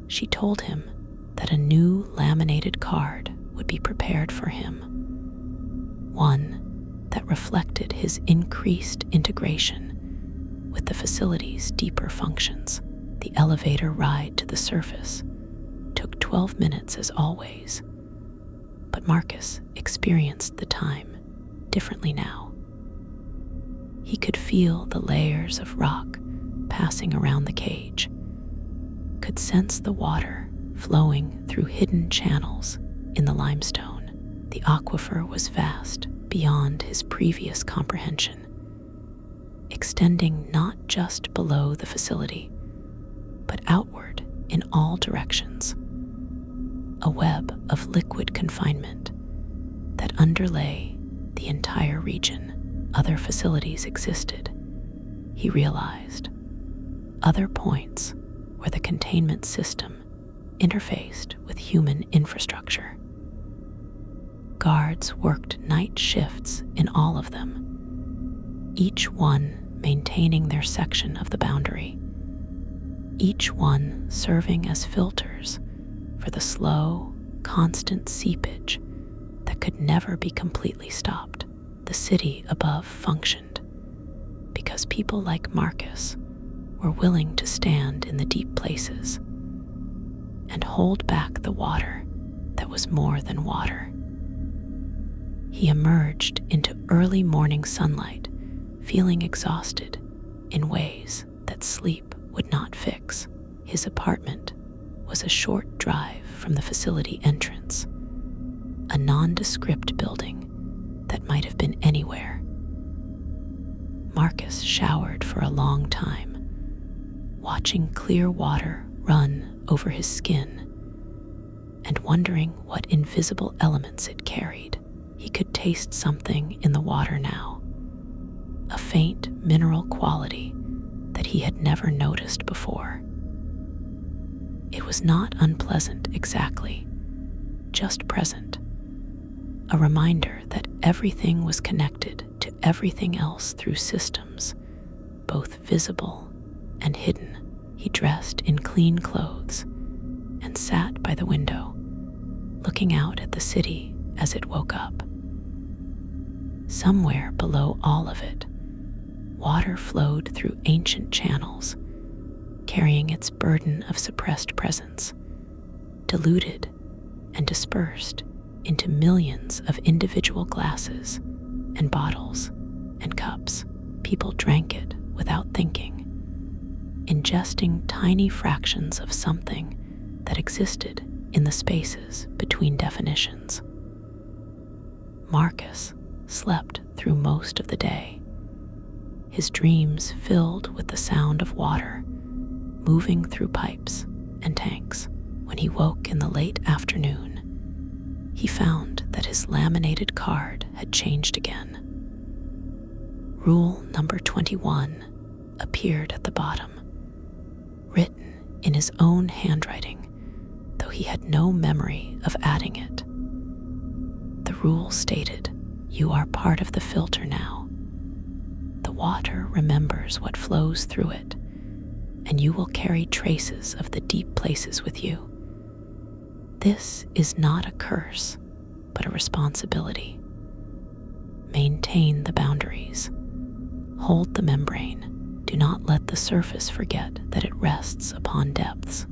She told him that a new laminated card would be prepared for him, one that reflected his increased integration with the facility's deeper functions. The elevator ride to the surface took 12 minutes as always, but Marcus experienced the time differently now. He could feel the layers of rock passing around the cage, could sense the water flowing through hidden channels in the limestone. The aquifer was vast beyond his previous comprehension, extending not just below the facility, but outward in all directions. A web of liquid confinement that underlay the entire region. Other facilities existed, he realized. Other points where the containment system interfaced with human infrastructure. Guards worked night shifts in all of them, each one maintaining their section of the boundary, each one serving as filters for the slow, constant seepage that could never be completely stopped. The city above functioned because people like Marcus were willing to stand in the deep places and hold back the water that was more than water. He emerged into early morning sunlight, feeling exhausted in ways that sleep would not fix. His apartment was a short drive from the facility entrance, a nondescript building that might have been anywhere. Marcus showered for a long time, watching clear water run over his skin and wondering what invisible elements it carried. He could taste something in the water now, a faint mineral quality that he had never noticed before. It was not unpleasant exactly, just present, a reminder that everything was connected to everything else through systems, both visible and hidden. He dressed in clean clothes and sat by the window, looking out at the city as it woke up. Somewhere below all of it, water flowed through ancient channels, carrying its burden of suppressed presence, diluted and dispersed into millions of individual glasses and bottles and cups. People drank it without thinking, ingesting tiny fractions of something that existed in the spaces between definitions. Marcus slept through most of the day, his dreams filled with the sound of water moving through pipes and tanks. When he woke in the late afternoon, he found that his laminated card had changed again. Rule number 21 appeared at the bottom, written in his own handwriting, though he had no memory of adding it. The rule stated, "You are part of the filter now. The water remembers what flows through it, and you will carry traces of the deep places with you. This is not a curse, but a responsibility. Maintain the boundaries. Hold the membrane. Do not let the surface forget that it rests upon depths."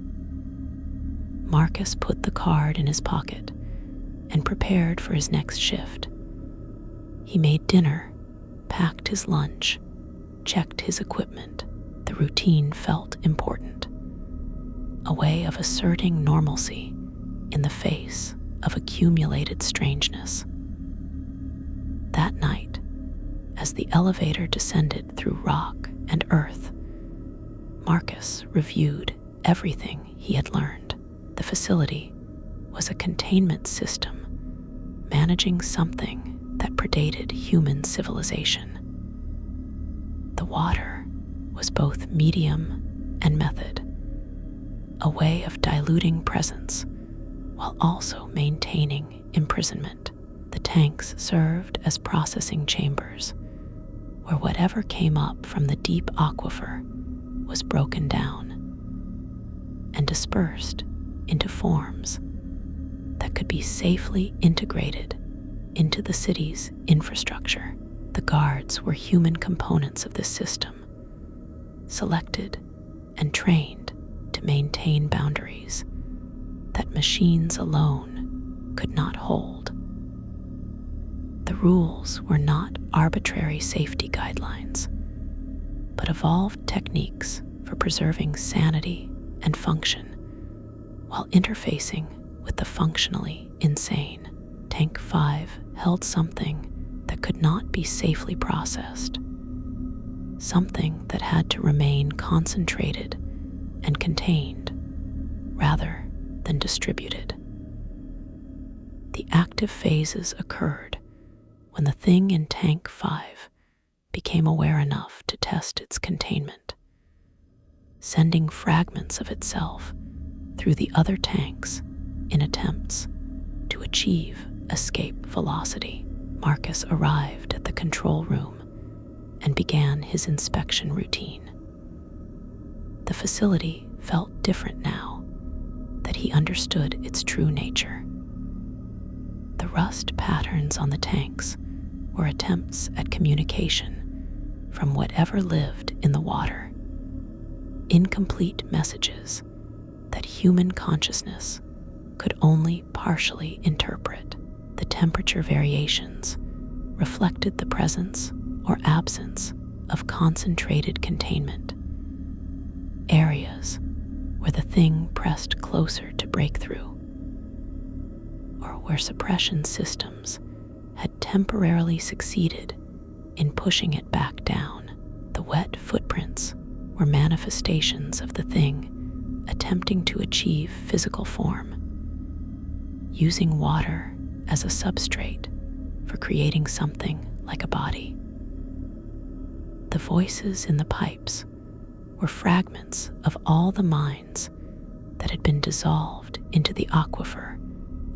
Marcus put the card in his pocket and prepared for his next shift. He made dinner, packed his lunch, checked his equipment. The routine felt important, a way of asserting normalcy in the face of accumulated strangeness. That night, as the elevator descended through rock and earth, Marcus reviewed everything he had learned. The facility was a containment system managing something that predated human civilization. The water was both medium and method, a way of diluting presence while also maintaining imprisonment. The tanks served as processing chambers, where whatever came up from the deep aquifer was broken down and dispersed into forms that could be safely integrated into the city's infrastructure. The guards were human components of this system, selected and trained to maintain boundaries that machines alone could not hold. The rules were not arbitrary safety guidelines, but evolved techniques for preserving sanity and function while interfacing with the functionally insane. Tank 5 held something that could not be safely processed, something that had to remain concentrated and contained rather than distributed. The active phases occurred when the thing in Tank 5 became aware enough to test its containment, sending fragments of itself through the other tanks in attempts to achieve escape velocity. Marcus arrived at the control room and began his inspection routine. The facility felt different now that he understood its true nature. The rust patterns on the tanks were attempts at communication from whatever lived in the water, incomplete messages that human consciousness could only partially interpret. The temperature variations reflected the presence or absence of concentrated containment, areas where the thing pressed closer to breakthrough, or where suppression systems had temporarily succeeded in pushing it back down. The wet footprints were manifestations of the thing attempting to achieve physical form, using water as a substrate for creating something like a body. The voices in the pipes were fragments of all the minds that had been dissolved into the aquifer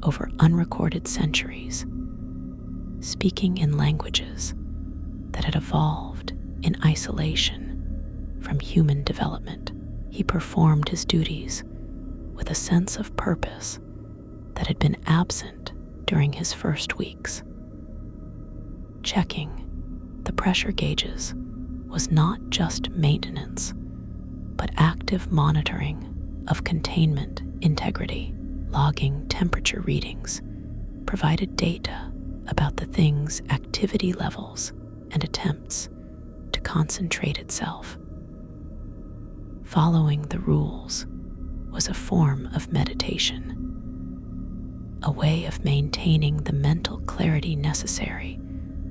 over unrecorded centuries, speaking in languages that had evolved in isolation from human development. He performed his duties with a sense of purpose that had been absent during his first weeks. Checking the pressure gauges was not just maintenance, but active monitoring of containment integrity. Logging temperature readings provided data about the thing's activity levels and attempts to concentrate itself. Following the rules was a form of meditation, a way of maintaining the mental clarity necessary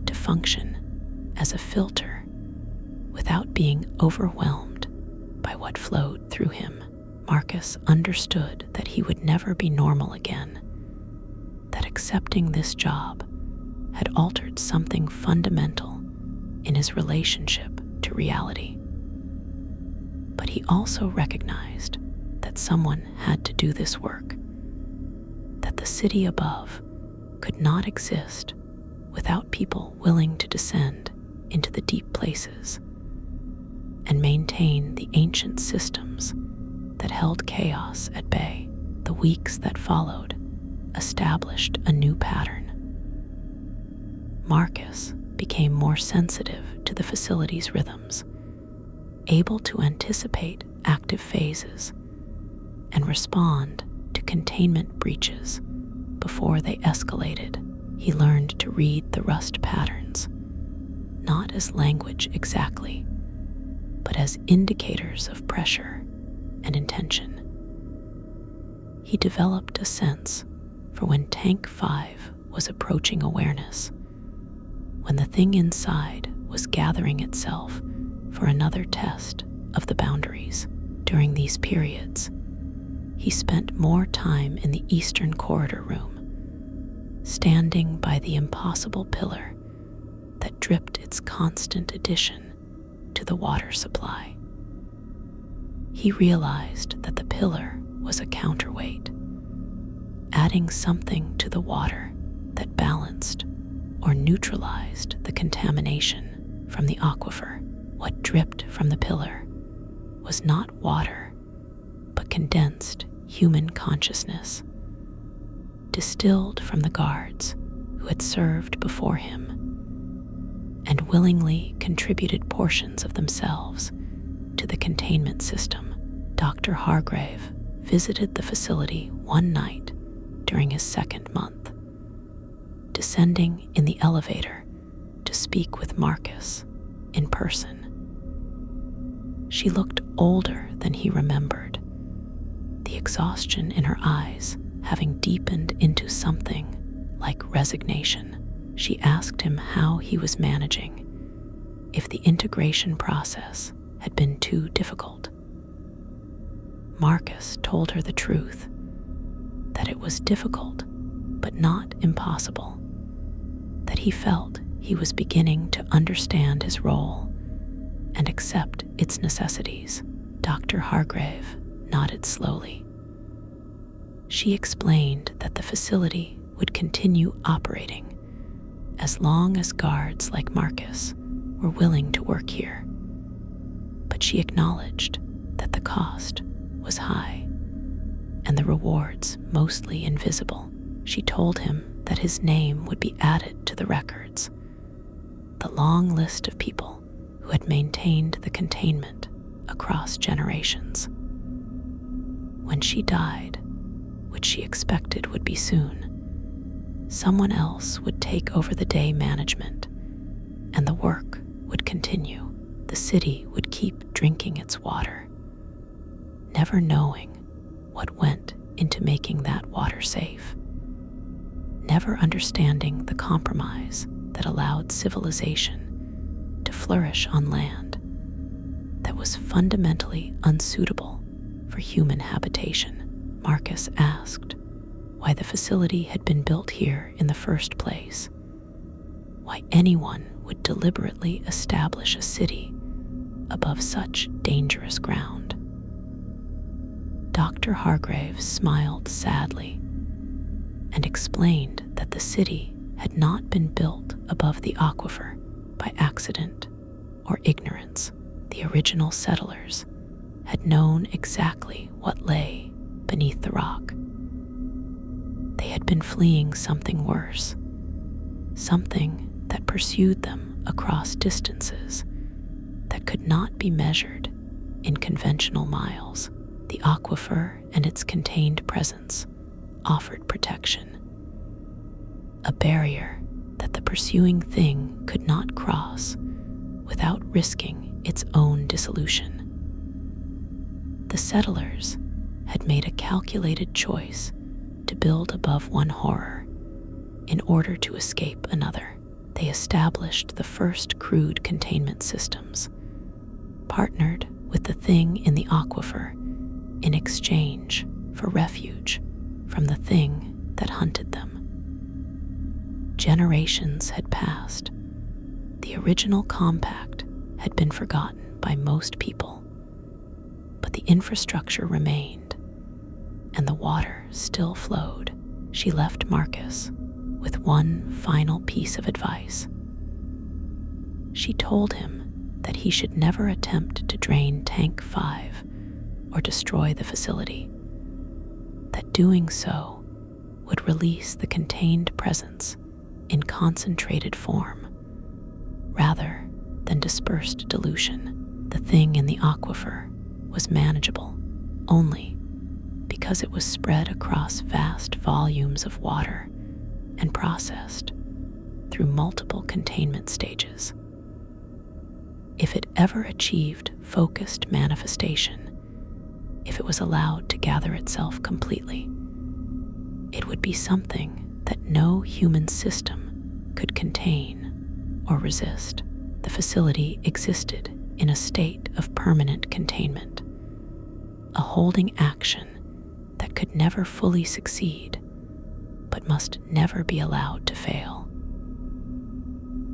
to function as a filter without being overwhelmed by what flowed through him. Marcus understood that he would never be normal again, that accepting this job had altered something fundamental in his relationship to reality. But he also recognized that someone had to do this work, that the city above could not exist without people willing to descend into the deep places and maintain the ancient systems that held chaos at bay. The weeks that followed established a new pattern. Marcus became more sensitive to the facility's rhythms, able to anticipate active phases and respond to containment breaches before they escalated. He learned to read the rust patterns, not as language exactly, but as indicators of pressure and intention. He developed a sense for when Tank 5 was approaching awareness, when the thing inside was gathering itself for another test of the boundaries. During these periods, he spent more time in the eastern corridor room, standing by the impossible pillar that dripped its constant addition to the water supply. He realized that the pillar was a counterweight, adding something to the water that balanced or neutralized the contamination from the aquifer. What dripped from the pillar was not water, but condensed human consciousness, distilled from the guards who had served before him and willingly contributed portions of themselves to the containment system. Dr. Hargrave visited the facility one night during his second month, descending in the elevator to speak with Marcus in person. She looked older than he remembered, the exhaustion in her eyes having deepened into something like resignation. She asked him how he was managing, if the integration process had been too difficult. Marcus told her the truth, that it was difficult, but not impossible, that he felt he was beginning to understand his role and accept its necessities. Dr. Hargrave nodded slowly. She explained that the facility would continue operating as long as guards like Marcus were willing to work here. But she acknowledged that the cost was high and the rewards mostly invisible. She told him that his name would be added to the records, the long list of people who had maintained the containment across generations. When she died, which she expected would be soon, someone else would take over the day management, and the work would continue. The city would keep drinking its water, never knowing what went into making that water safe, never understanding the compromise that allowed civilization to flourish on land that was fundamentally unsuitable for human habitation. Marcus asked why the facility had been built here in the first place, why anyone would deliberately establish a city above such dangerous ground. Dr. Hargrave smiled sadly and explained that the city had not been built above the aquifer by accident or ignorance. The original settlers had known exactly what lay beneath the rock. They had been fleeing something worse, something that pursued them across distances that could not be measured in conventional miles. The aquifer and its contained presence offered protection, a barrier that the pursuing thing could not cross without risking its own dissolution. The settlers had made a calculated choice to build above one horror in order to escape another. They established the first crude containment systems, partnered with the thing in the aquifer in exchange for refuge from the thing that hunted them. Generations had passed. The original compact had been forgotten by most people, but the infrastructure remained, and the water still flowed. She left Marcus with one final piece of advice. She told him that he should never attempt to drain Tank 5 or destroy the facility, that doing so would release the contained presence in concentrated form rather than dispersed dilution. The thing in the aquifer was manageable only because it was spread across vast volumes of water and processed through multiple containment stages. If it ever achieved focused manifestation, if it was allowed to gather itself completely, it would be something that no human system could contain or resist. The facility existed in a state of permanent containment, a holding action that could never fully succeed, but must never be allowed to fail.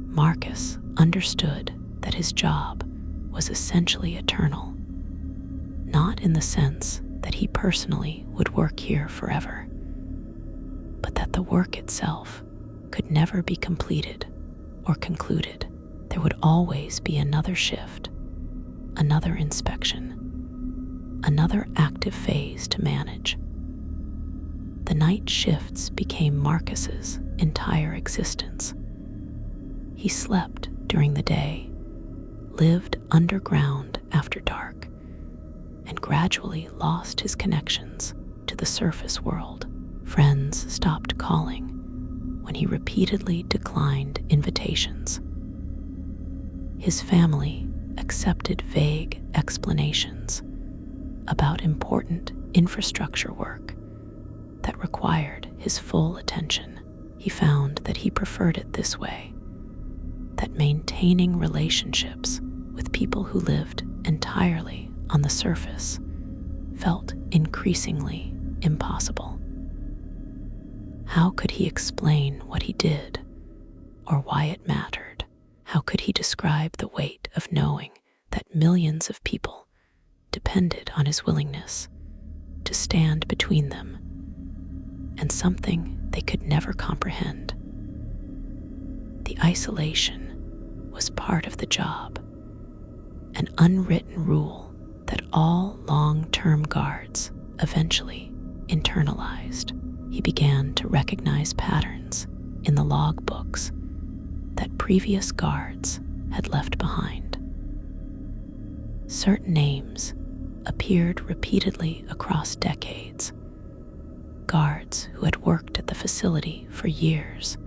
Marcus understood that his job was essentially eternal, not in the sense that he personally would work here forever, but that the work itself could never be completed or concluded. There would always be another shift, another inspection, another active phase to manage. The night shifts became Marcus's entire existence. He slept during the day, lived underground after dark, and gradually lost his connections to the surface world. Friends stopped calling when he repeatedly declined invitations. His family accepted vague explanations about important infrastructure work that required his full attention. He found that he preferred it this way, that maintaining relationships with people who lived entirely on the surface felt increasingly impossible. How could he explain what he did or why it mattered? How could he describe the weight of knowing that millions of people depended on his willingness to stand between them and something they could never comprehend? The isolation was part of the job, an unwritten rule that all long-term guards eventually internalized. He began to recognize patterns in the logbooks that previous guards had left behind. Certain names appeared repeatedly across decades. Guards who had worked at the facility for years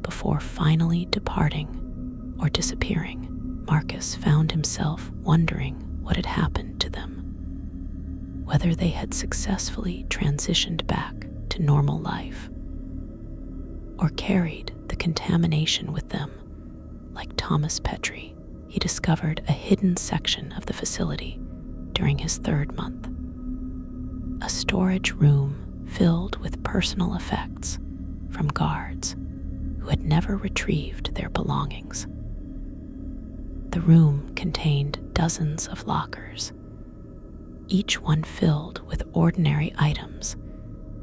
before finally departing or disappearing. Marcus found himself wondering what had happened to them, whether they had successfully transitioned back to normal life or carried the contamination with them. Like Thomas Petrie, he discovered a hidden section of the facility during his 3rd month, a storage room filled with personal effects from guards who had never retrieved their belongings. The room contained dozens of lockers, each one filled with ordinary items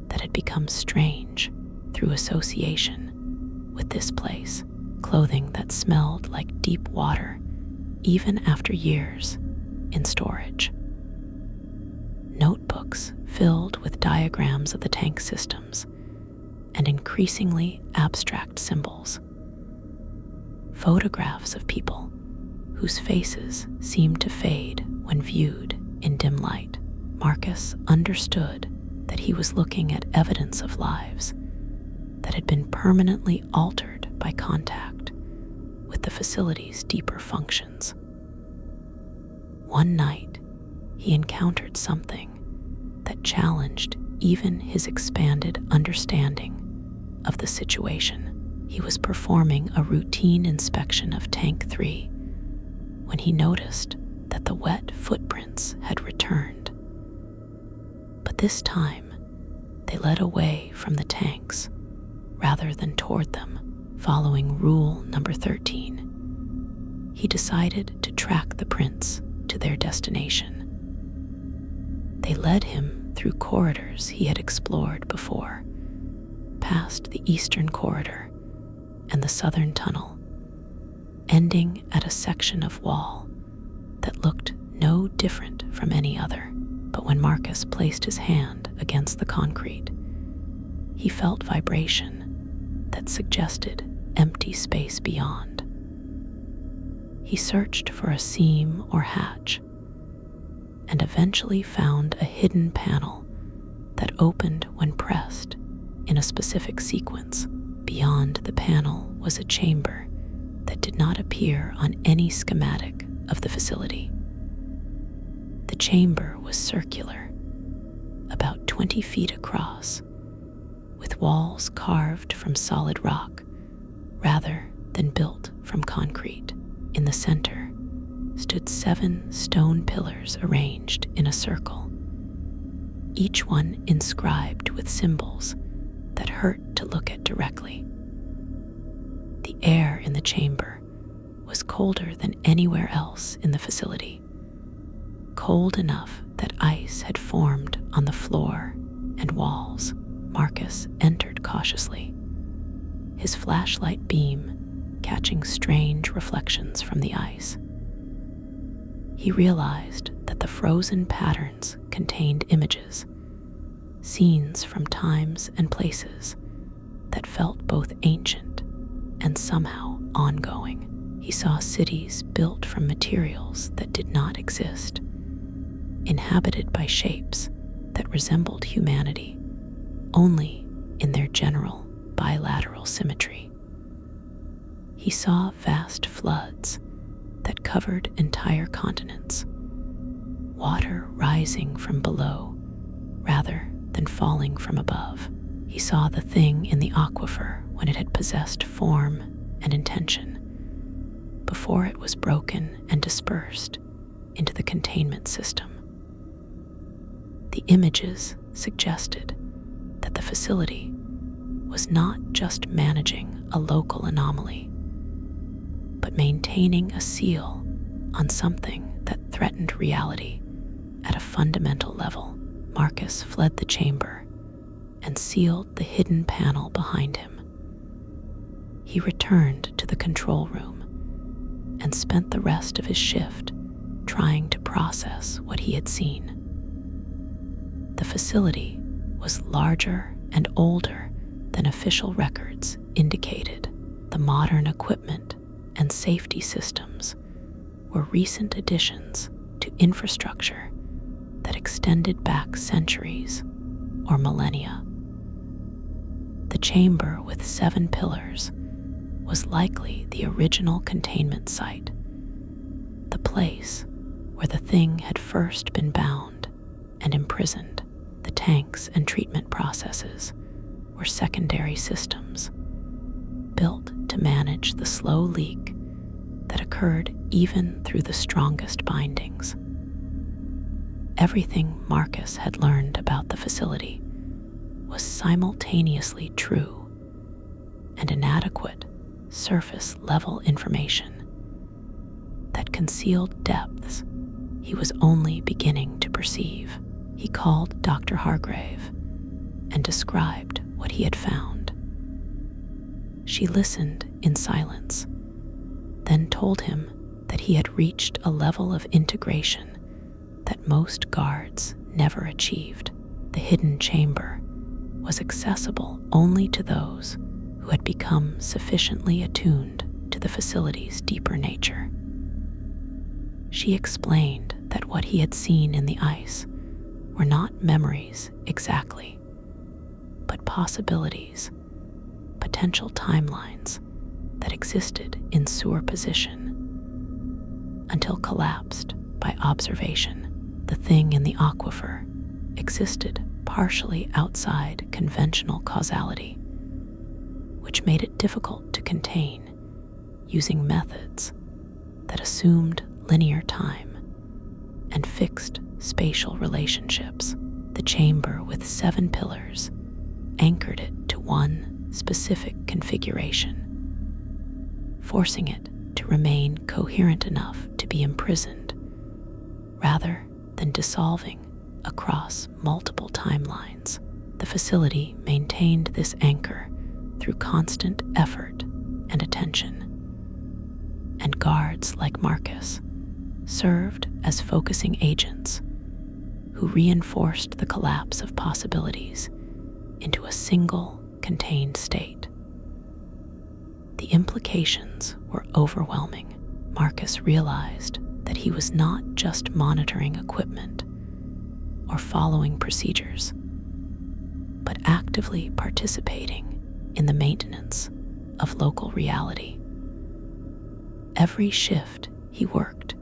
that had become strange through association with this place. Clothing that smelled like deep water even after years in storage. Notebooks filled with diagrams of the tank systems and increasingly abstract symbols. Photographs of people whose faces seemed to fade when viewed in dim light. Marcus understood that he was looking at evidence of lives that had been permanently altered by contact with the facility's deeper functions. One night, he encountered something that challenged even his expanded understanding of the situation. He was performing a routine inspection of Tank 3 when he noticed that the wet footprints had returned. But this time, they led away from the tanks rather than toward them. Following rule number 13, he decided to track the prints to their destination. They led him through corridors he had explored before, past the eastern corridor and the southern tunnel, ending at a section of wall that looked no different from any other. But when Marcus placed his hand against the concrete, he felt vibration that suggested empty space beyond. He searched for a seam or hatch and eventually found a hidden panel that opened when pressed in a specific sequence. Beyond the panel was a chamber that did not appear on any schematic of the facility. The chamber was circular, about 20 feet across, with walls carved from solid rock rather than built from concrete. In the center stood 7 stone pillars arranged in a circle, each one inscribed with symbols that hurt to look at directly. The air in the chamber was colder than anywhere else in the facility, cold enough that ice had formed on the floor and walls. Marcus entered cautiously, his flashlight beam catching strange reflections from the ice. He realized that the frozen patterns contained images, scenes from times and places that felt both ancient and somehow ongoing. He saw cities built from materials that did not exist, inhabited by shapes that resembled humanity only in their general bilateral symmetry. He saw vast floods that covered entire continents, water rising from below rather than falling from above. He saw the thing in the aquifer when it had possessed form and intention, before it was broken and dispersed into the containment system. The images suggested that the facility was not just managing a local anomaly, but maintaining a seal on something that threatened reality at a fundamental level. Marcus fled the chamber and sealed the hidden panel behind him. He returned to the control room and spent the rest of his shift trying to process what he had seen. The facility was larger and older than official records indicated. The modern equipment and safety systems were recent additions to infrastructure that extended back centuries or millennia. The chamber with 7 pillars was likely the original containment site, the place where the thing had first been bound and imprisoned. The tanks and treatment processes were secondary systems built to manage the slow leak that occurred even through the strongest bindings. Everything Marcus had learned about the facility was simultaneously true and inadequate surface-level information that concealed depths he was only beginning to perceive. He called Dr. Hargrave and described what he had found. She listened in silence, then told him that he had reached a level of integration that most guards never achieved. The hidden chamber was accessible only to those who had become sufficiently attuned to the facility's deeper nature. She explained that what he had seen in the ice were not memories exactly, but possibilities, potential timelines that existed in superposition until collapsed by observation. The thing in the aquifer existed partially outside conventional causality, which made it difficult to contain using methods that assumed linear time and fixed spatial relationships. The chamber with 7 pillars anchored it to one specific configuration, forcing it to remain coherent enough to be imprisoned rather than dissolving across multiple timelines. The facility maintained this anchor through constant effort and attention, and guards like Marcus served as focusing agents who reinforced the collapse of possibilities into a single contained state. The implications were overwhelming. Marcus realized that he was not just monitoring equipment or following procedures, but actively participating in the maintenance of local reality. Every shift he worked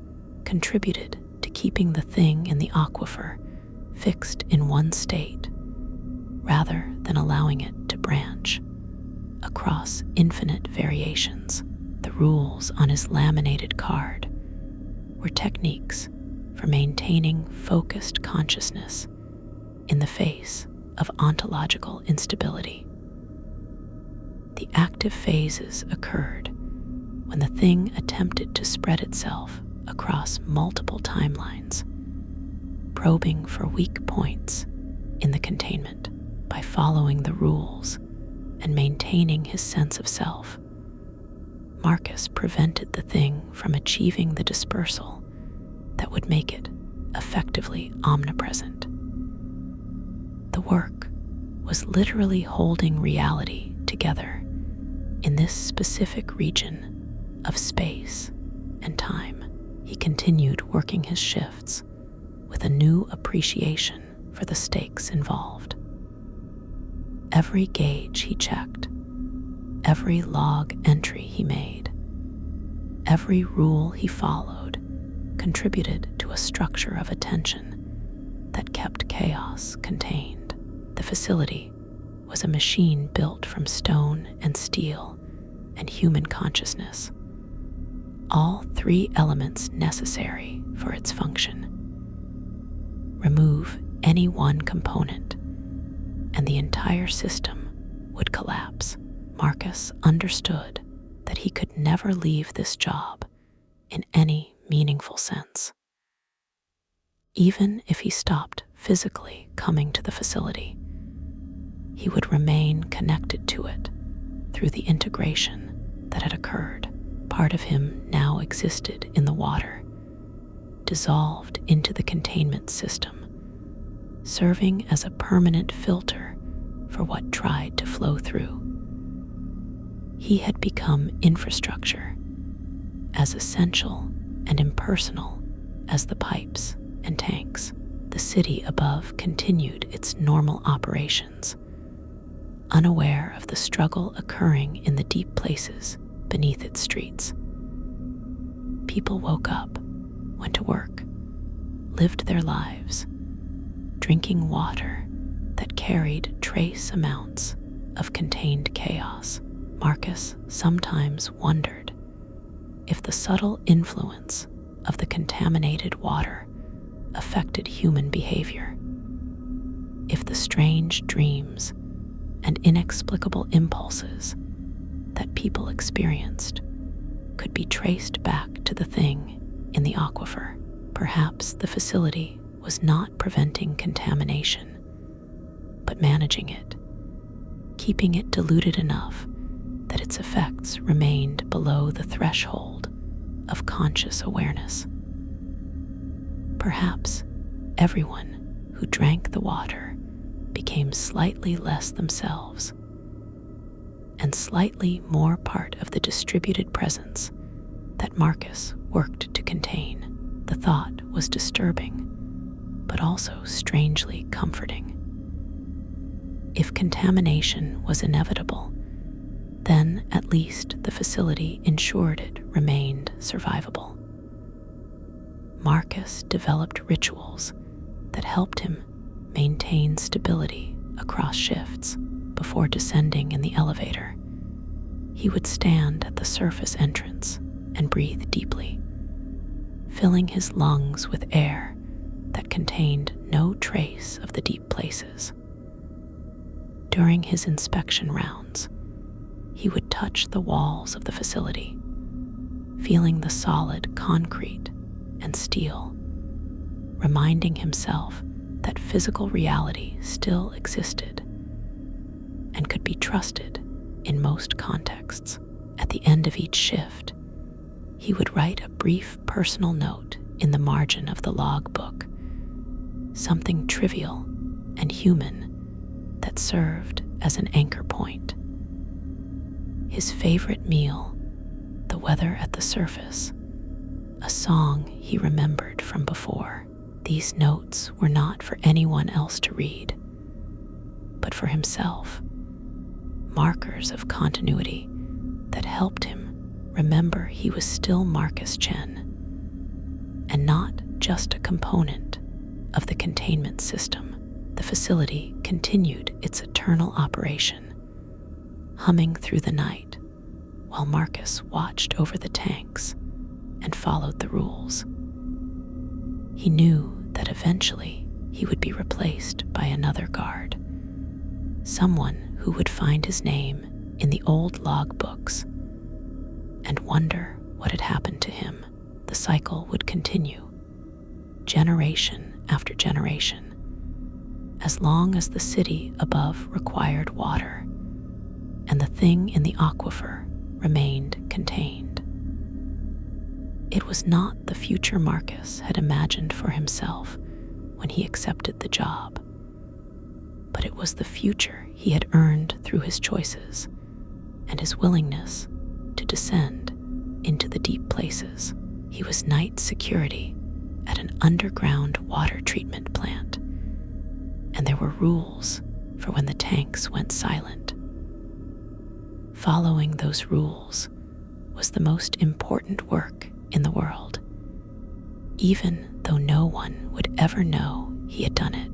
contributed to keeping the thing in the aquifer fixed in one state, rather than allowing it to branch across infinite variations. The rules on his laminated card were techniques for maintaining focused consciousness in the face of ontological instability. The active phases occurred when the thing attempted to spread itself across multiple timelines, probing for weak points in the containment. By following the rules and maintaining his sense of self, Marcus prevented the thing from achieving the dispersal that would make it effectively omnipresent. The work was literally holding reality together in this specific region of space and time. He continued working his shifts with a new appreciation for the stakes involved. Every gauge he checked, every log entry he made, every rule he followed contributed to a structure of attention that kept chaos contained. The facility was a machine built from stone and steel and human consciousness, all 3 elements necessary for its function. Remove any one component, and the entire system would collapse. Marcus understood that he could never leave this job in any meaningful sense. Even if he stopped physically coming to the facility, he would remain connected to it through the integration that had occurred. Part of him now existed in the water, dissolved into the containment system, serving as a permanent filter for what tried to flow through. He had become infrastructure, as essential and impersonal as the pipes and tanks. The city above continued its normal operations, unaware of the struggle occurring in the deep places beneath its streets. People woke up, went to work, lived their lives, drinking water that carried trace amounts of contained chaos. Marcus sometimes wondered if the subtle influence of the contaminated water affected human behavior, if the strange dreams and inexplicable impulses that people experienced could be traced back to the thing in the aquifer. Perhaps the facility was not preventing contamination, but managing it, keeping it diluted enough that its effects remained below the threshold of conscious awareness. Perhaps everyone who drank the water became slightly less themselves and slightly more part of the distributed presence that Marcus worked to contain. The thought was disturbing, but also strangely comforting. If contamination was inevitable, then at least the facility ensured it remained survivable. Marcus developed rituals that helped him maintain stability across shifts. Before descending in the elevator, he would stand at the surface entrance and breathe deeply, filling his lungs with air that contained no trace of the deep places. During his inspection rounds, he would touch the walls of the facility, feeling the solid concrete and steel, reminding himself that physical reality still existed and could be trusted in most contexts. At the end of each shift, he would write a brief personal note in the margin of the logbook, something trivial and human that served as an anchor point. His favorite meal, the weather at the surface, a song he remembered from before. These notes were not for anyone else to read, but for himself, markers of continuity that helped him remember he was still Marcus Chen and not just a component of the containment system. The facility continued its eternal operation, humming through the night while Marcus watched over the tanks and followed the rules. He knew that eventually he would be replaced by another guard, someone who would find his name in the old logbooks and wonder what had happened to him. The cycle would continue, generation after generation, as long as the city above required water and the thing in the aquifer remained contained. It was not the future Marcus had imagined for himself when he accepted the job, but it was the future he had earned through his choices and his willingness to descend into the deep places. He was night security at an underground water treatment plant, and there were rules for when the tanks went silent. Following those rules was the most important work in the world, even though no one would ever know he had done it.